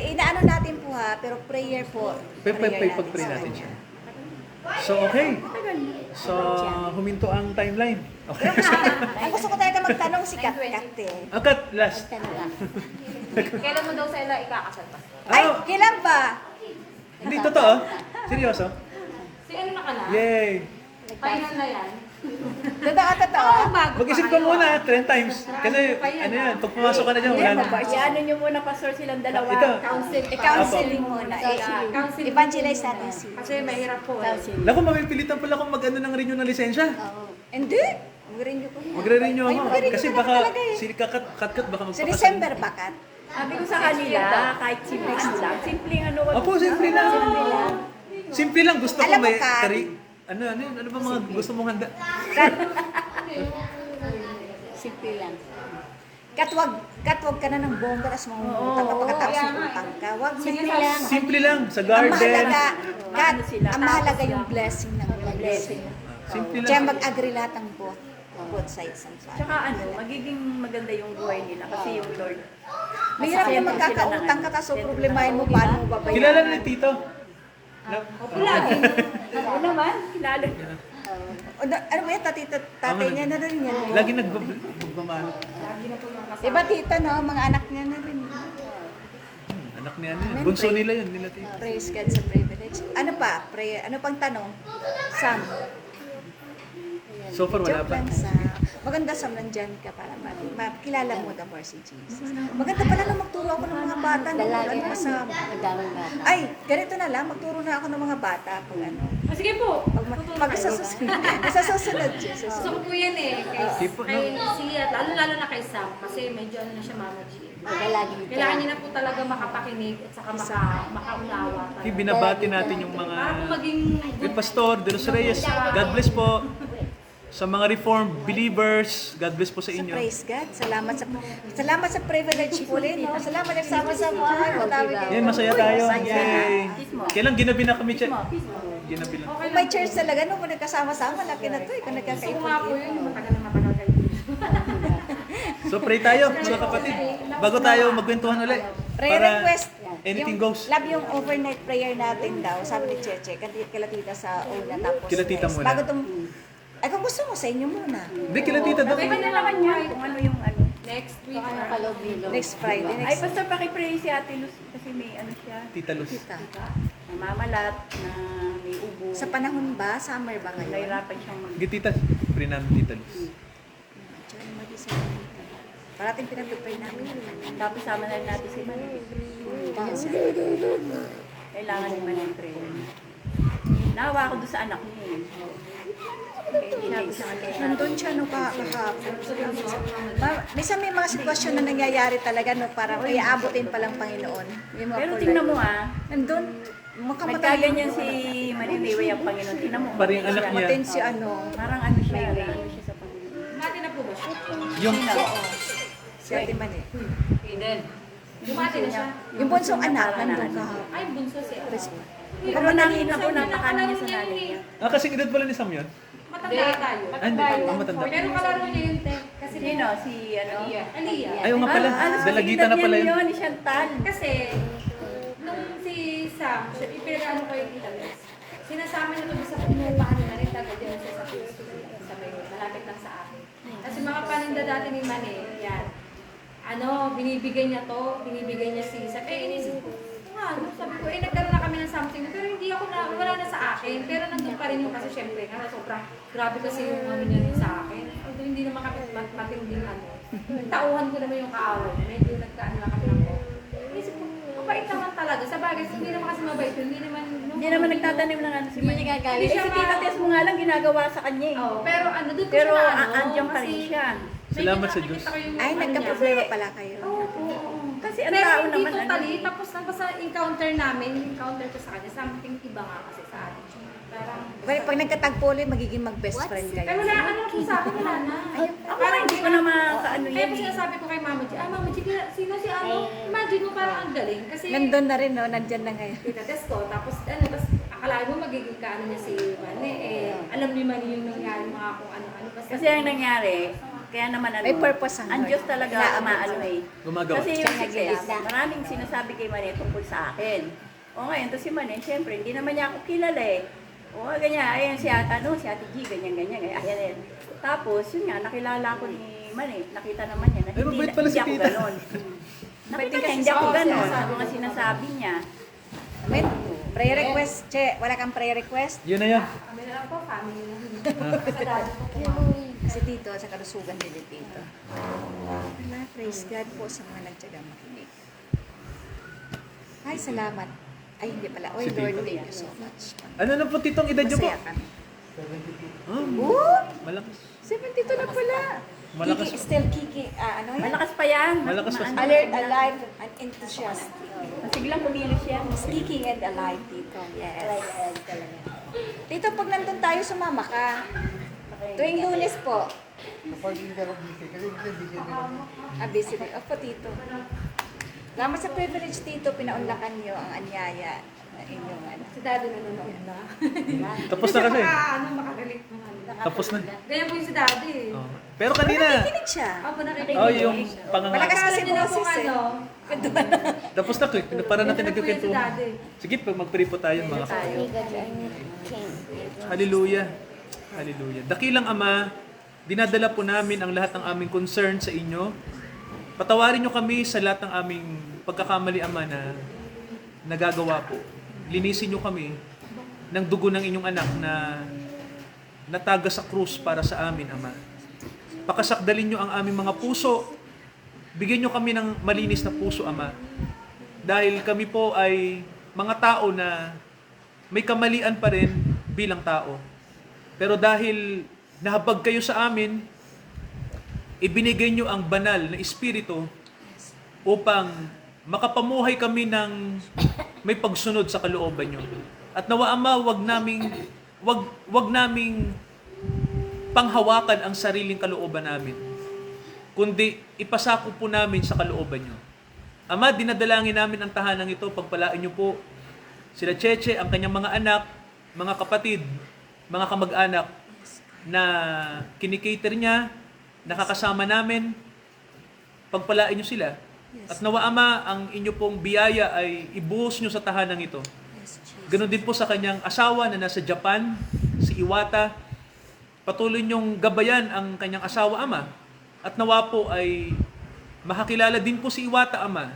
[SPEAKER 1] Inaano natin po ha, pero prayer po.
[SPEAKER 3] Pag-pray natin siya. So, okay. So, huminto ang timeline. Okay.
[SPEAKER 1] Ang gusto ko talaga magtanong si Kat eh.
[SPEAKER 3] Akat, last.
[SPEAKER 6] Tanong lang.
[SPEAKER 4] Kailan mo daw sila ikakasal pa?
[SPEAKER 1] Ay,
[SPEAKER 3] Ah,
[SPEAKER 1] kailan ba?
[SPEAKER 3] hindi, totoo. Seryoso?
[SPEAKER 5] Si ano na ka na?
[SPEAKER 3] Yay!
[SPEAKER 5] Final na yan.
[SPEAKER 1] Totoo.
[SPEAKER 3] Mag-isip ka muna 10 times. Kasi, ano yan, pag pumasok ka na dyan, wala na.
[SPEAKER 2] Iano nyo muna, pastor, silang dalawa.
[SPEAKER 3] Ito.
[SPEAKER 1] I-counseling muna.
[SPEAKER 5] Counseling.
[SPEAKER 1] Evangelize natin si.
[SPEAKER 5] Kasi mahirap po eh.
[SPEAKER 3] Naku, mamipilitan pala kung mag-ano ng renew ng lisensya.
[SPEAKER 6] Oo.
[SPEAKER 1] Hindi. Mag-renew ko.
[SPEAKER 3] Magre-renew
[SPEAKER 1] Ay,
[SPEAKER 3] ako.
[SPEAKER 1] magre-renew
[SPEAKER 3] Kasi
[SPEAKER 1] ka na
[SPEAKER 3] baka,
[SPEAKER 1] talaga eh.
[SPEAKER 3] si Kat baka
[SPEAKER 1] Sa
[SPEAKER 3] magpakasal.
[SPEAKER 1] December ba, Kat?
[SPEAKER 2] Sabi ko sa kanila, kahit simple lang. Simpleng ano.
[SPEAKER 3] Opo, simple lang. Simple lang. Gusto ko
[SPEAKER 1] Alam mo,
[SPEAKER 3] may
[SPEAKER 1] Kat.
[SPEAKER 3] Ano ba mga gusto mong handa?
[SPEAKER 6] Simple lang.
[SPEAKER 1] Katwag ka na ng bongga, tapos mangungutang ka pagkatapos utang ka. Wag
[SPEAKER 6] Simple lang.
[SPEAKER 3] Simple lang. Sa
[SPEAKER 1] Ang
[SPEAKER 3] garden.
[SPEAKER 1] mahalaga, Kat,
[SPEAKER 2] Ano sila?
[SPEAKER 1] ang mahalaga yung blessing ng blessing.
[SPEAKER 3] Simple
[SPEAKER 1] Kaya
[SPEAKER 3] lang.
[SPEAKER 1] mag-agree lahat ng both sides ng side.
[SPEAKER 2] Tsaka ano, magiging maganda yung buhay nila kasi yung Lord.
[SPEAKER 1] Mahirap yung magkakautang ka, tapos problemahin mo paano mo babayaran.
[SPEAKER 3] Kilala na ni Tito.
[SPEAKER 2] Lagi. Ano naman? Kilala niya.
[SPEAKER 1] Ano ba yan, tatay niya na rin yan.
[SPEAKER 3] Lagi nagmamano.
[SPEAKER 1] Iba tita, no? Mga anak niya na rin.
[SPEAKER 3] Anak niya yan. Bunso nila yun. Nila Tito.
[SPEAKER 1] Praise God sa privilege. Ano pa? Prayer. Ano pang tanong? Sam.
[SPEAKER 3] So far, wala
[SPEAKER 1] Joke
[SPEAKER 3] pa.
[SPEAKER 1] lang, Sam. Maganda, Sam, nandyan ka para makilala mo the more si Jesus. Maganda pala na magturo ako ng mga bata.
[SPEAKER 6] Dalagi
[SPEAKER 1] Ano, Sam?
[SPEAKER 6] Madaming bata.
[SPEAKER 1] Ay, ganito na lang. Magturo na ako ng mga bata. Pag ano.
[SPEAKER 5] Ah, sige po.
[SPEAKER 1] Pag sa susunod, Jesus.
[SPEAKER 5] Gusto ko po yan eh.
[SPEAKER 3] Sige po, no?
[SPEAKER 5] Kay Sia, lalo na kay Sam. Kasi medyo ano na siya, Mama G.
[SPEAKER 6] Madalagin
[SPEAKER 5] Kailangan niya na po talaga makapakinig at saka makaunawa.
[SPEAKER 3] Okay, binabati natin yung mga
[SPEAKER 5] Para po maging
[SPEAKER 3] with Pastor De Los Reyes. God bless po. Sa mga Reformed believers, God bless po sa
[SPEAKER 1] Sa
[SPEAKER 3] inyo.
[SPEAKER 1] praise God. Salamat sa privilege po rin. No? Salamat nagsama-sama. Madami kayo.
[SPEAKER 3] Yan, masaya tayo. Yay! Kailan ginabi na kami, Che? Ginabi lang.
[SPEAKER 1] Kung may church talaga, no? Kung nagkasama-sama, laki na to. Kung
[SPEAKER 5] gusto ko nga po
[SPEAKER 1] nagkakaipon.
[SPEAKER 5] yun, yung matagal kayo.
[SPEAKER 3] So pray tayo, mga kapatid. Bago tayo magkwentuhan ulit.
[SPEAKER 1] Prayer
[SPEAKER 3] Para
[SPEAKER 1] request.
[SPEAKER 3] anything
[SPEAKER 1] Yung-
[SPEAKER 3] goes.
[SPEAKER 1] Love yung overnight prayer natin daw. Sabi ni Cheche, kila tita sa una. Tapos
[SPEAKER 3] Kila tita
[SPEAKER 1] next.
[SPEAKER 3] muna.
[SPEAKER 1] Bago tong... Ay, kung gusto mo, sa inyo muna.
[SPEAKER 3] Hindi, kila tita daw.
[SPEAKER 2] Pwede na naman yan kung ano yung ano.
[SPEAKER 5] Next week.
[SPEAKER 6] Baka nakalog nilo.
[SPEAKER 1] Next Friday.
[SPEAKER 2] Ay,
[SPEAKER 1] Next
[SPEAKER 2] pastor, pakipray si Ate Luz kasi may ano siya.
[SPEAKER 3] Tita Luz.
[SPEAKER 1] tita.
[SPEAKER 2] Namamalat na may ubo.
[SPEAKER 1] Sa panahon ba? Summer ba ngayon?
[SPEAKER 2] Nahirapan siyang mag...
[SPEAKER 3] Sige, tita. Pray namin Tita Luz.
[SPEAKER 1] Diyan, mag-isa lang. Parating pinag-pray namin.
[SPEAKER 2] Tapos sama na rin natin si Manny. Kailangan ni Manny prayer. Nawa ako doon sa anak niya eh. Kaya sabi sa kanya,
[SPEAKER 1] Nandun siya no kahapon. Minsan may mga sitwasyon na nangyayari talaga no parang iaabotin pa lang Panginoon. Yung mga
[SPEAKER 2] pero
[SPEAKER 1] for
[SPEAKER 2] tingnan
[SPEAKER 1] life.
[SPEAKER 2] mo
[SPEAKER 1] Nandun, makamatay
[SPEAKER 2] nagkaganyan si Manny Riway ang Panginoon. Tingnan mo.
[SPEAKER 3] Parang anak niya.
[SPEAKER 1] Matin si ano.
[SPEAKER 2] Parang ano siya sa Panginoon.
[SPEAKER 5] Bumati na po ba siya?
[SPEAKER 3] Yung,
[SPEAKER 1] Si Ate Mani.
[SPEAKER 5] Eden. Bumati na siya.
[SPEAKER 1] Yung bunsong anak, nandun kahapon.
[SPEAKER 5] Ay, bunso siya.
[SPEAKER 2] Pero nakita ko napakaano niya sa nanay niya.
[SPEAKER 3] kasing edad pala ni Sam yun?
[SPEAKER 5] Matanda tayo.
[SPEAKER 3] Matanda.
[SPEAKER 5] Pero kalaro niya yun, te. Kasi
[SPEAKER 2] Sino? Si ano?
[SPEAKER 5] Aliyah.
[SPEAKER 3] Ayaw nga pala.
[SPEAKER 2] Ano,
[SPEAKER 3] Dalagita na pala yun.
[SPEAKER 2] yun. Ni Chantal.
[SPEAKER 5] Kasi, nung si Sam, ipinag-ano ko yung Italis, sinasama niya ito sa pinupahan na rin taga dyan siya sa may malapit lang sa akin. Kasi mga paninda dati ni Mane, yan. Binibigay niya to, binibigay niya si Sam. Inisip ko, sabi ko, nagkaroon na kami ng something, pero hindi ako wala na sa akin. Pero nandun pa rin yung kasi syempre, sobrang grabe kasi yung ano niya rin sa akin. Although hindi naman kami matinding ano. Tauhan ko naman yung kaaway. Medyo nagkaan lang kami ng inisip ko, mabait naman talaga. Sa bagay, hindi naman kasi mabait yun.
[SPEAKER 2] Hindi naman nagtatanim ng ano si
[SPEAKER 6] Hindi
[SPEAKER 2] Manny.
[SPEAKER 6] nagagalit.
[SPEAKER 2] Eh, si Tita Tess mo nga lang ginagawa sa kanya eh.
[SPEAKER 5] Oo, pero doon ko
[SPEAKER 2] Pero
[SPEAKER 5] siya na
[SPEAKER 2] andyan pa rin siya.
[SPEAKER 3] Salamat sa Diyos.
[SPEAKER 1] Ay, nagka-problema pala kayo.
[SPEAKER 2] Kasi ang
[SPEAKER 5] Pero
[SPEAKER 2] tao
[SPEAKER 5] hindi
[SPEAKER 2] naman
[SPEAKER 5] totally,
[SPEAKER 2] ano.
[SPEAKER 5] tapos sa encounter namin, yung encounter ko sa kanya, something iba nga kasi sa atin. Parang,
[SPEAKER 1] Pag nagkatagpo ulit, magiging mag-best friend kayo.
[SPEAKER 5] pero wala, ano po sa akin, wala na.
[SPEAKER 2] Ako parang hindi ko na makaano
[SPEAKER 5] Kaya
[SPEAKER 6] yan
[SPEAKER 5] po
[SPEAKER 6] eh.
[SPEAKER 5] sinasabi ko kay Mama G, Mama G, sino si ano? Imagine mo parang ang galing. Kasi
[SPEAKER 1] Nandun na rin, no? Nandyan na ngayon.
[SPEAKER 5] tinatest ko, tapos akala mo magiging kaano niya si Manny, alam ni Manny yung nangyari mga kung ano-ano.
[SPEAKER 2] Kasi ang nangyari, kaya naman ano,
[SPEAKER 1] May purpose ang
[SPEAKER 2] ang
[SPEAKER 1] Lord.
[SPEAKER 2] Diyos talaga umaano eh.
[SPEAKER 3] Gumagawa.
[SPEAKER 2] Kasi yung
[SPEAKER 6] Siya
[SPEAKER 2] success,
[SPEAKER 6] nag-iisa.
[SPEAKER 2] maraming sinasabi kay Manny tungkol sa akin. O ngayon, to si Manny, syempre, hindi naman niya ako kilala eh. O ganyan, ayun si Ate G, ganyan, ayan. Tapos, yun nga, nakilala ko ni Manny, nakita naman niya na
[SPEAKER 3] Ay, mabait pala si
[SPEAKER 2] ako
[SPEAKER 3] tita.
[SPEAKER 2] ganon. Nakita
[SPEAKER 1] Mabait
[SPEAKER 2] niya,
[SPEAKER 1] kasi
[SPEAKER 2] hindi ako
[SPEAKER 1] si
[SPEAKER 2] ganon,
[SPEAKER 1] Tita.
[SPEAKER 2] sa mga sinasabi niya.
[SPEAKER 1] May prayer request, Che. Wala kang prayer request?
[SPEAKER 3] Yun na yan.
[SPEAKER 5] Kami na lang po, family na. Sa dati po po.
[SPEAKER 1] Si Tito, sa kalusugan din ni Tito. Wala, praise God po sa mga nagtsagang makinig. Ay, salamat. Ay, hindi pala. Oy,
[SPEAKER 3] Si
[SPEAKER 1] Lord,
[SPEAKER 3] Tito.
[SPEAKER 1] thank you so much.
[SPEAKER 3] Ano na po titong edad niyo po?
[SPEAKER 1] Masaya kami.
[SPEAKER 3] Ah,
[SPEAKER 1] Oh,
[SPEAKER 3] malakas.
[SPEAKER 1] 72 na pala.
[SPEAKER 3] Malakas.
[SPEAKER 1] Kiki, still Kiki, ano yan?
[SPEAKER 2] Malakas pa yan.
[SPEAKER 3] Malakas pa.
[SPEAKER 2] Ano,
[SPEAKER 1] Alert, alive, and enthusiastic.
[SPEAKER 2] Siglang kumilos siya.
[SPEAKER 1] Mas Kiki and alive, Tito. Yes. Tito, pag nandun tayo, sumama ka. Tuwing Lunes po.
[SPEAKER 7] Kapag hindi ka busy, kasi minsan busy din ako.
[SPEAKER 1] Busy rin. Opo, Tito. Salamat sa privilege, Tito. Pinaunlakan niyo ang anyaya na inyong ano.
[SPEAKER 5] Si Daddy nanonood na.
[SPEAKER 3] Tapos na kasi.
[SPEAKER 5] Makagalit mo
[SPEAKER 3] Tapos na.
[SPEAKER 5] Ganyan po yung si Daddy.
[SPEAKER 3] Oh. Pero kanina,
[SPEAKER 1] Nakikinig siya.
[SPEAKER 5] Ako nakikinig.
[SPEAKER 3] oh, yung pangangalan.
[SPEAKER 1] Malakas kasi
[SPEAKER 5] Akala niya na
[SPEAKER 1] boses
[SPEAKER 5] kung
[SPEAKER 1] eh.
[SPEAKER 5] ano.
[SPEAKER 3] Tapos na, para natin
[SPEAKER 5] Ganyan po yung si
[SPEAKER 3] nagkikwento.
[SPEAKER 5] Daddy.
[SPEAKER 3] Sige, mag-pray po tayo mga kapatid. Hallelujah. Hallelujah. Dakilang Ama, dinadala po namin ang lahat ng aming concern sa inyo. Patawarin nyo kami sa lahat ng aming pagkakamali, Ama, na nagagawa po. Linisin nyo kami ng dugo ng inyong anak na nataga sa krus para sa amin, Ama. Pakasakdalin nyo ang aming mga puso. Bigyan nyo kami ng malinis na puso, Ama. Dahil kami po ay mga tao na may kamalian pa rin bilang tao. Pero dahil nahabag kayo sa amin, ibinigay nyo ang banal na espiritu upang makapamuhay kami ng may pagsunod sa kalooban nyo. At nawa Ama, wag naming panghawakan ang sariling kalooban namin, kundi ipasako po namin sa kalooban nyo. Ama, dinadalangin namin ang tahanang ito, pagpalain nyo po sila Cheche, ang kanyang mga anak, mga kapatid, mga kamag-anak na kinikater niya, nakakasama namin, pagpalain nyo sila. At nawa Ama, ang inyo pong biyaya ay ibuhos nyo sa tahanang ito. Ganon din po sa kanyang asawa na nasa Japan, si Iwata. Patuloy niyong gabayan ang kanyang asawa, Ama. At nawa po ay makakilala din po si Iwata, Ama.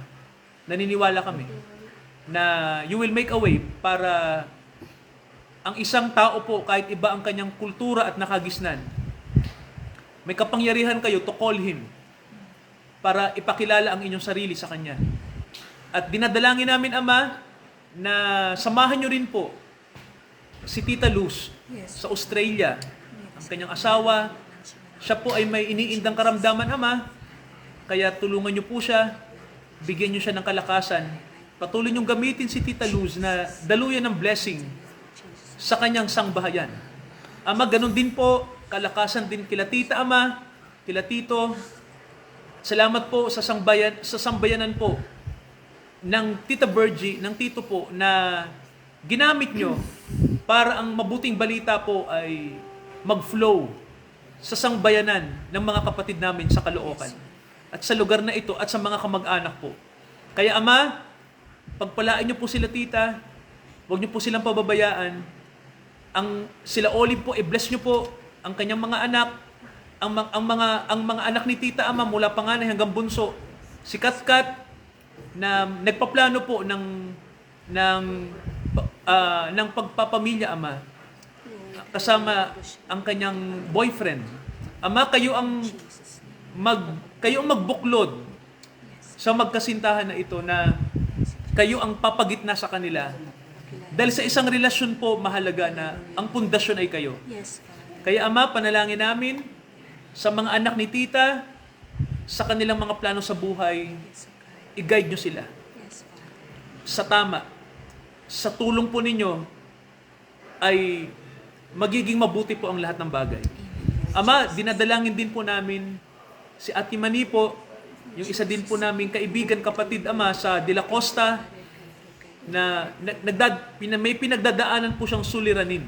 [SPEAKER 3] Naniniwala kami na you will make a way para ang isang tao po, kahit iba ang kanyang kultura at nakagisnan, may kapangyarihan kayo to call him para ipakilala ang inyong sarili sa kanya. At dinadalangin namin, Ama, na samahan nyo rin po si Tita Luz sa Australia. Ang kanyang asawa, siya po ay may iniindang karamdaman, Ama. Kaya tulungan nyo po siya, bigyan nyo siya ng kalakasan. Patuloy nyong gamitin si Tita Luz na daluyan ng blessing sa kanyang sangbahayan. Ama, ganun din po, kalakasan din kila Tita, Ama, kila Tito. Salamat po sa sambayanan po ng Tita Virgie, ng Tito po, na ginamit nyo para ang mabuting balita po ay mag-flow sa sangbayanan ng mga kapatid namin sa Caloocan at sa lugar na ito at sa mga kamag-anak po. Kaya Ama, pagpalain nyo po sila Tita, huwag nyo po silang pababayaan. Sila Olive po, i-bless nyo po ang kanyang mga anak, ang mga anak ni Tita, Ama, mula panganay hanggang bunso. Si Katkat, na nagpaplano po ng pagpapamilya, Ama, kasama ang kanyang boyfriend. Ama, kayo ang magbuklod sa magkasintahan na ito, na kayo ang papagitna sa kanila. Dahil sa isang relasyon po, mahalaga na ang pundasyon ay kayo.
[SPEAKER 1] Yes.
[SPEAKER 3] Kaya Ama, panalangin namin sa mga anak ni Tita, sa kanilang mga plano sa buhay, i-guide nyo sila sa tama. Sa tulong po ninyo ay magiging mabuti po ang lahat ng bagay. Ama, dinadalangin din po namin si Ate Mani po, yung isa din po naming kaibigan, kapatid ama sa De La Costa, na may pinagdadaanan po siyang suliranin.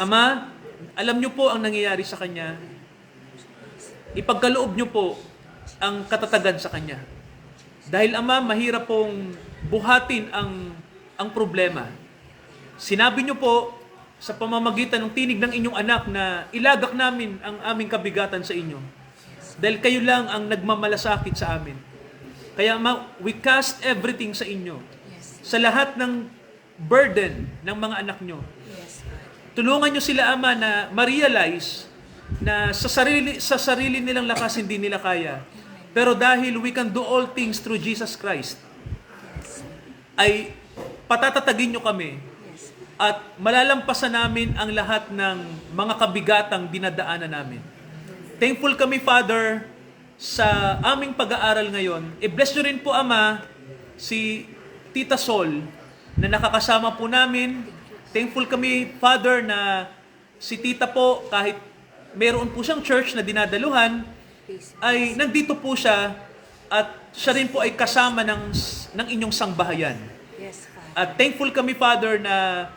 [SPEAKER 3] Ama, alam niyo po ang nangyayari sa kanya. Ipagkaloob niyo po ang katatagan sa kanya. Dahil Ama, mahirap pong buhatin ang problema. Sinabi niyo po sa pamamagitan ng tinig ng inyong anak na ilagak namin ang aming kabigatan sa inyo. Dahil kayo lang ang nagmamalasakit sa amin. Kaya Ama, we cast everything sa inyo. Sa lahat ng burden ng mga anak nyo. Tulungan nyo sila Ama na ma-realize na sa sarili nilang lakas hindi nila kaya. Pero dahil we can do all things through Jesus Christ, ay patatatagin nyo kami at malalampasan namin ang lahat ng mga kabigatang dinadaanan namin. Thankful kami, Father, sa aming pag-aaral ngayon. I-bless nyo rin po, Ama, si Tita Sol na nakakasama po namin. Thankful kami, Father, na si Tita po, kahit meron po siyang church na dinadaluhan, ay nandito po siya at siya rin po ay kasama ng inyong sangbahayan. At thankful kami, Father, na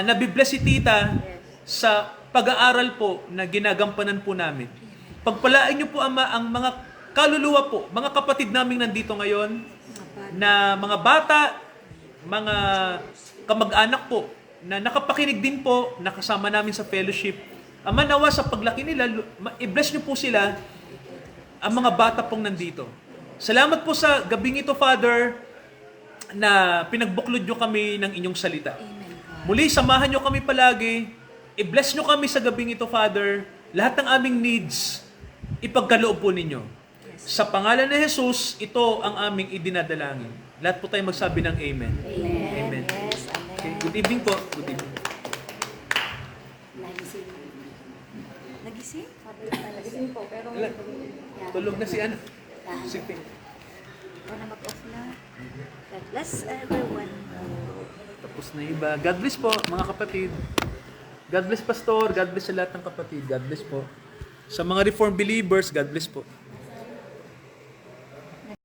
[SPEAKER 3] nabibless si Tita sa pag-aaral po na ginagampanan po namin. Pagpalain niyo po, Ama, ang mga kaluluwa po, mga kapatid naming nandito ngayon, na mga bata, mga kamag-anak po, na nakapakinig din po, nakasama namin sa fellowship. Ama, nawa sa paglaki nila, i-bless niyo po sila, ang mga bata pong nandito. Salamat po sa gabing ito, Father, na pinagbuklod nyo kami ng inyong salita. Muli, samahan nyo kami palagi. I-bless nyo kami sa gabing ito, Father. Lahat ng aming needs, ipagkaloob po ninyo. Sa pangalan ni Jesus, ito ang aming idinadalangin. Lahat po tayo magsabi ng Amen. Amen. Okay, good evening po. Good evening.
[SPEAKER 6] Nagising?
[SPEAKER 5] Nagising po, pero
[SPEAKER 3] Tulog na si ano? Si Pink.
[SPEAKER 6] Wala mag-off na. God bless everyone.
[SPEAKER 3] Tapos na iba. God bless po, mga kapatid. God bless, Pastor. God bless sa lahat ng kapatid. God bless po. Sa mga Reformed believers, God bless po.